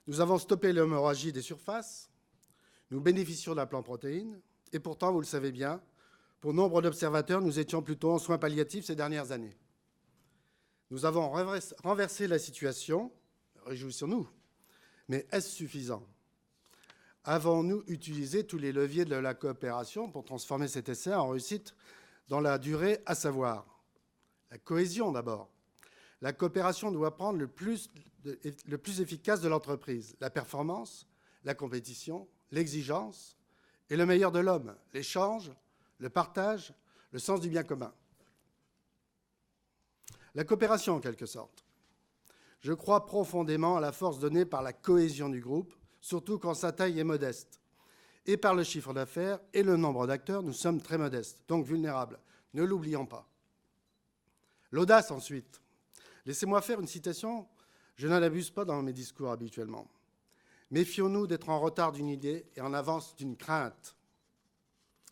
Nous avons stoppé l'hémorragie des surfaces, nous bénéficions d'un plan protéines, et pourtant, vous le savez bien, pour nombre d'observateurs, nous étions plutôt en soins palliatifs ces dernières années. Nous avons renversé la situation, réjouissons-nous, mais est-ce suffisant ? Avons-nous utilisé tous les leviers de la coopération pour transformer cet essai en réussite dans la durée, à savoir la cohésion d'abord. La coopération doit prendre le plus efficace de l'entreprise, la performance, la compétition, l'exigence et le meilleur de l'homme, l'échange, le partage, le sens du bien commun. La coopération, en quelque sorte. Je crois profondément à la force donnée par la cohésion du groupe, surtout quand sa taille est modeste. Et par le chiffre d'affaires et le nombre d'acteurs, nous sommes très modestes, donc vulnérables. Ne l'oublions pas. L'audace, ensuite. Laissez-moi faire une citation. Je n'en abuse pas dans mes discours habituellement. Méfions-nous d'être en retard d'une idée et en avance d'une crainte.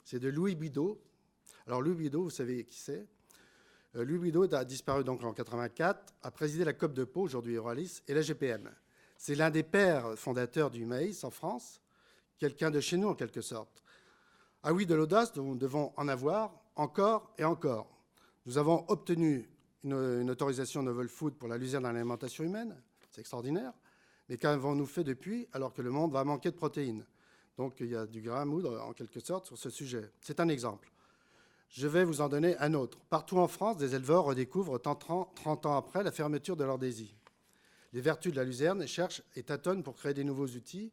C'est de Louis Bidault. Alors, Louis Bidault, vous savez qui c'est ? Louis Bidault a disparu donc en 1984, a présidé la COP de Pau, aujourd'hui Euralis, et la GPM. C'est l'un des pères fondateurs du maïs en France, quelqu'un de chez nous en quelque sorte. Ah oui, de l'audace, nous devons en avoir encore et encore. Nous avons obtenu une autorisation novel food pour la luzerne dans l'alimentation humaine. C'est extraordinaire. Mais qu'avons-nous fait depuis, alors que le monde va manquer de protéines? Donc il y a du grain à moudre, en quelque sorte, sur ce sujet. C'est un exemple. Je vais vous en donner un autre. Partout en France, des éleveurs redécouvrent 30 ans après la fermeture de leur désir les vertus de la luzerne, cherchent et tâtonnent pour créer des nouveaux outils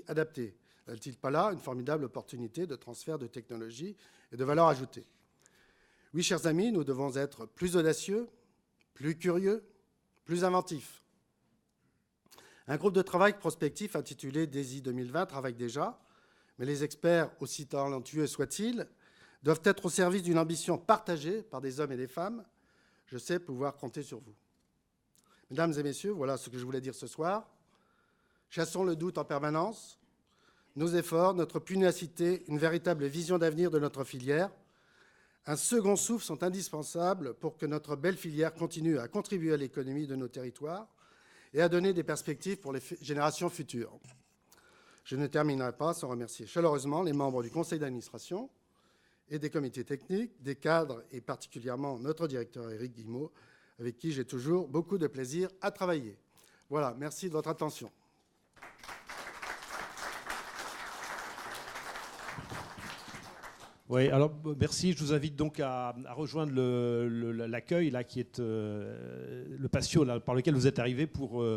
adaptés. N'est-il pas là une formidable opportunité de transfert de technologie et de valeur ajoutée? Oui, chers amis, nous devons être plus audacieux, plus curieux, plus inventifs. Un groupe de travail prospectif intitulé DESI 2020 travaille déjà, mais les experts, aussi talentueux soient-ils, doivent être au service d'une ambition partagée par des hommes et des femmes. Je sais pouvoir compter sur vous. Mesdames et messieurs, voilà ce que je voulais dire ce soir. Chassons le doute en permanence. Nos efforts, notre pugnacité, une véritable vision d'avenir de notre filière. Un second souffle sont indispensables pour que notre belle filière continue à contribuer à l'économie de nos territoires et à donner des perspectives pour les générations futures. Je ne terminerai pas sans remercier chaleureusement les membres du conseil d'administration et des comités techniques, des cadres et particulièrement notre directeur Éric Guillemot, avec qui j'ai toujours beaucoup de plaisir à travailler. Voilà, merci de votre attention. Oui, alors merci. Je vous invite donc à rejoindre l'accueil là, qui est le patio là, par lequel vous êtes arrivé pour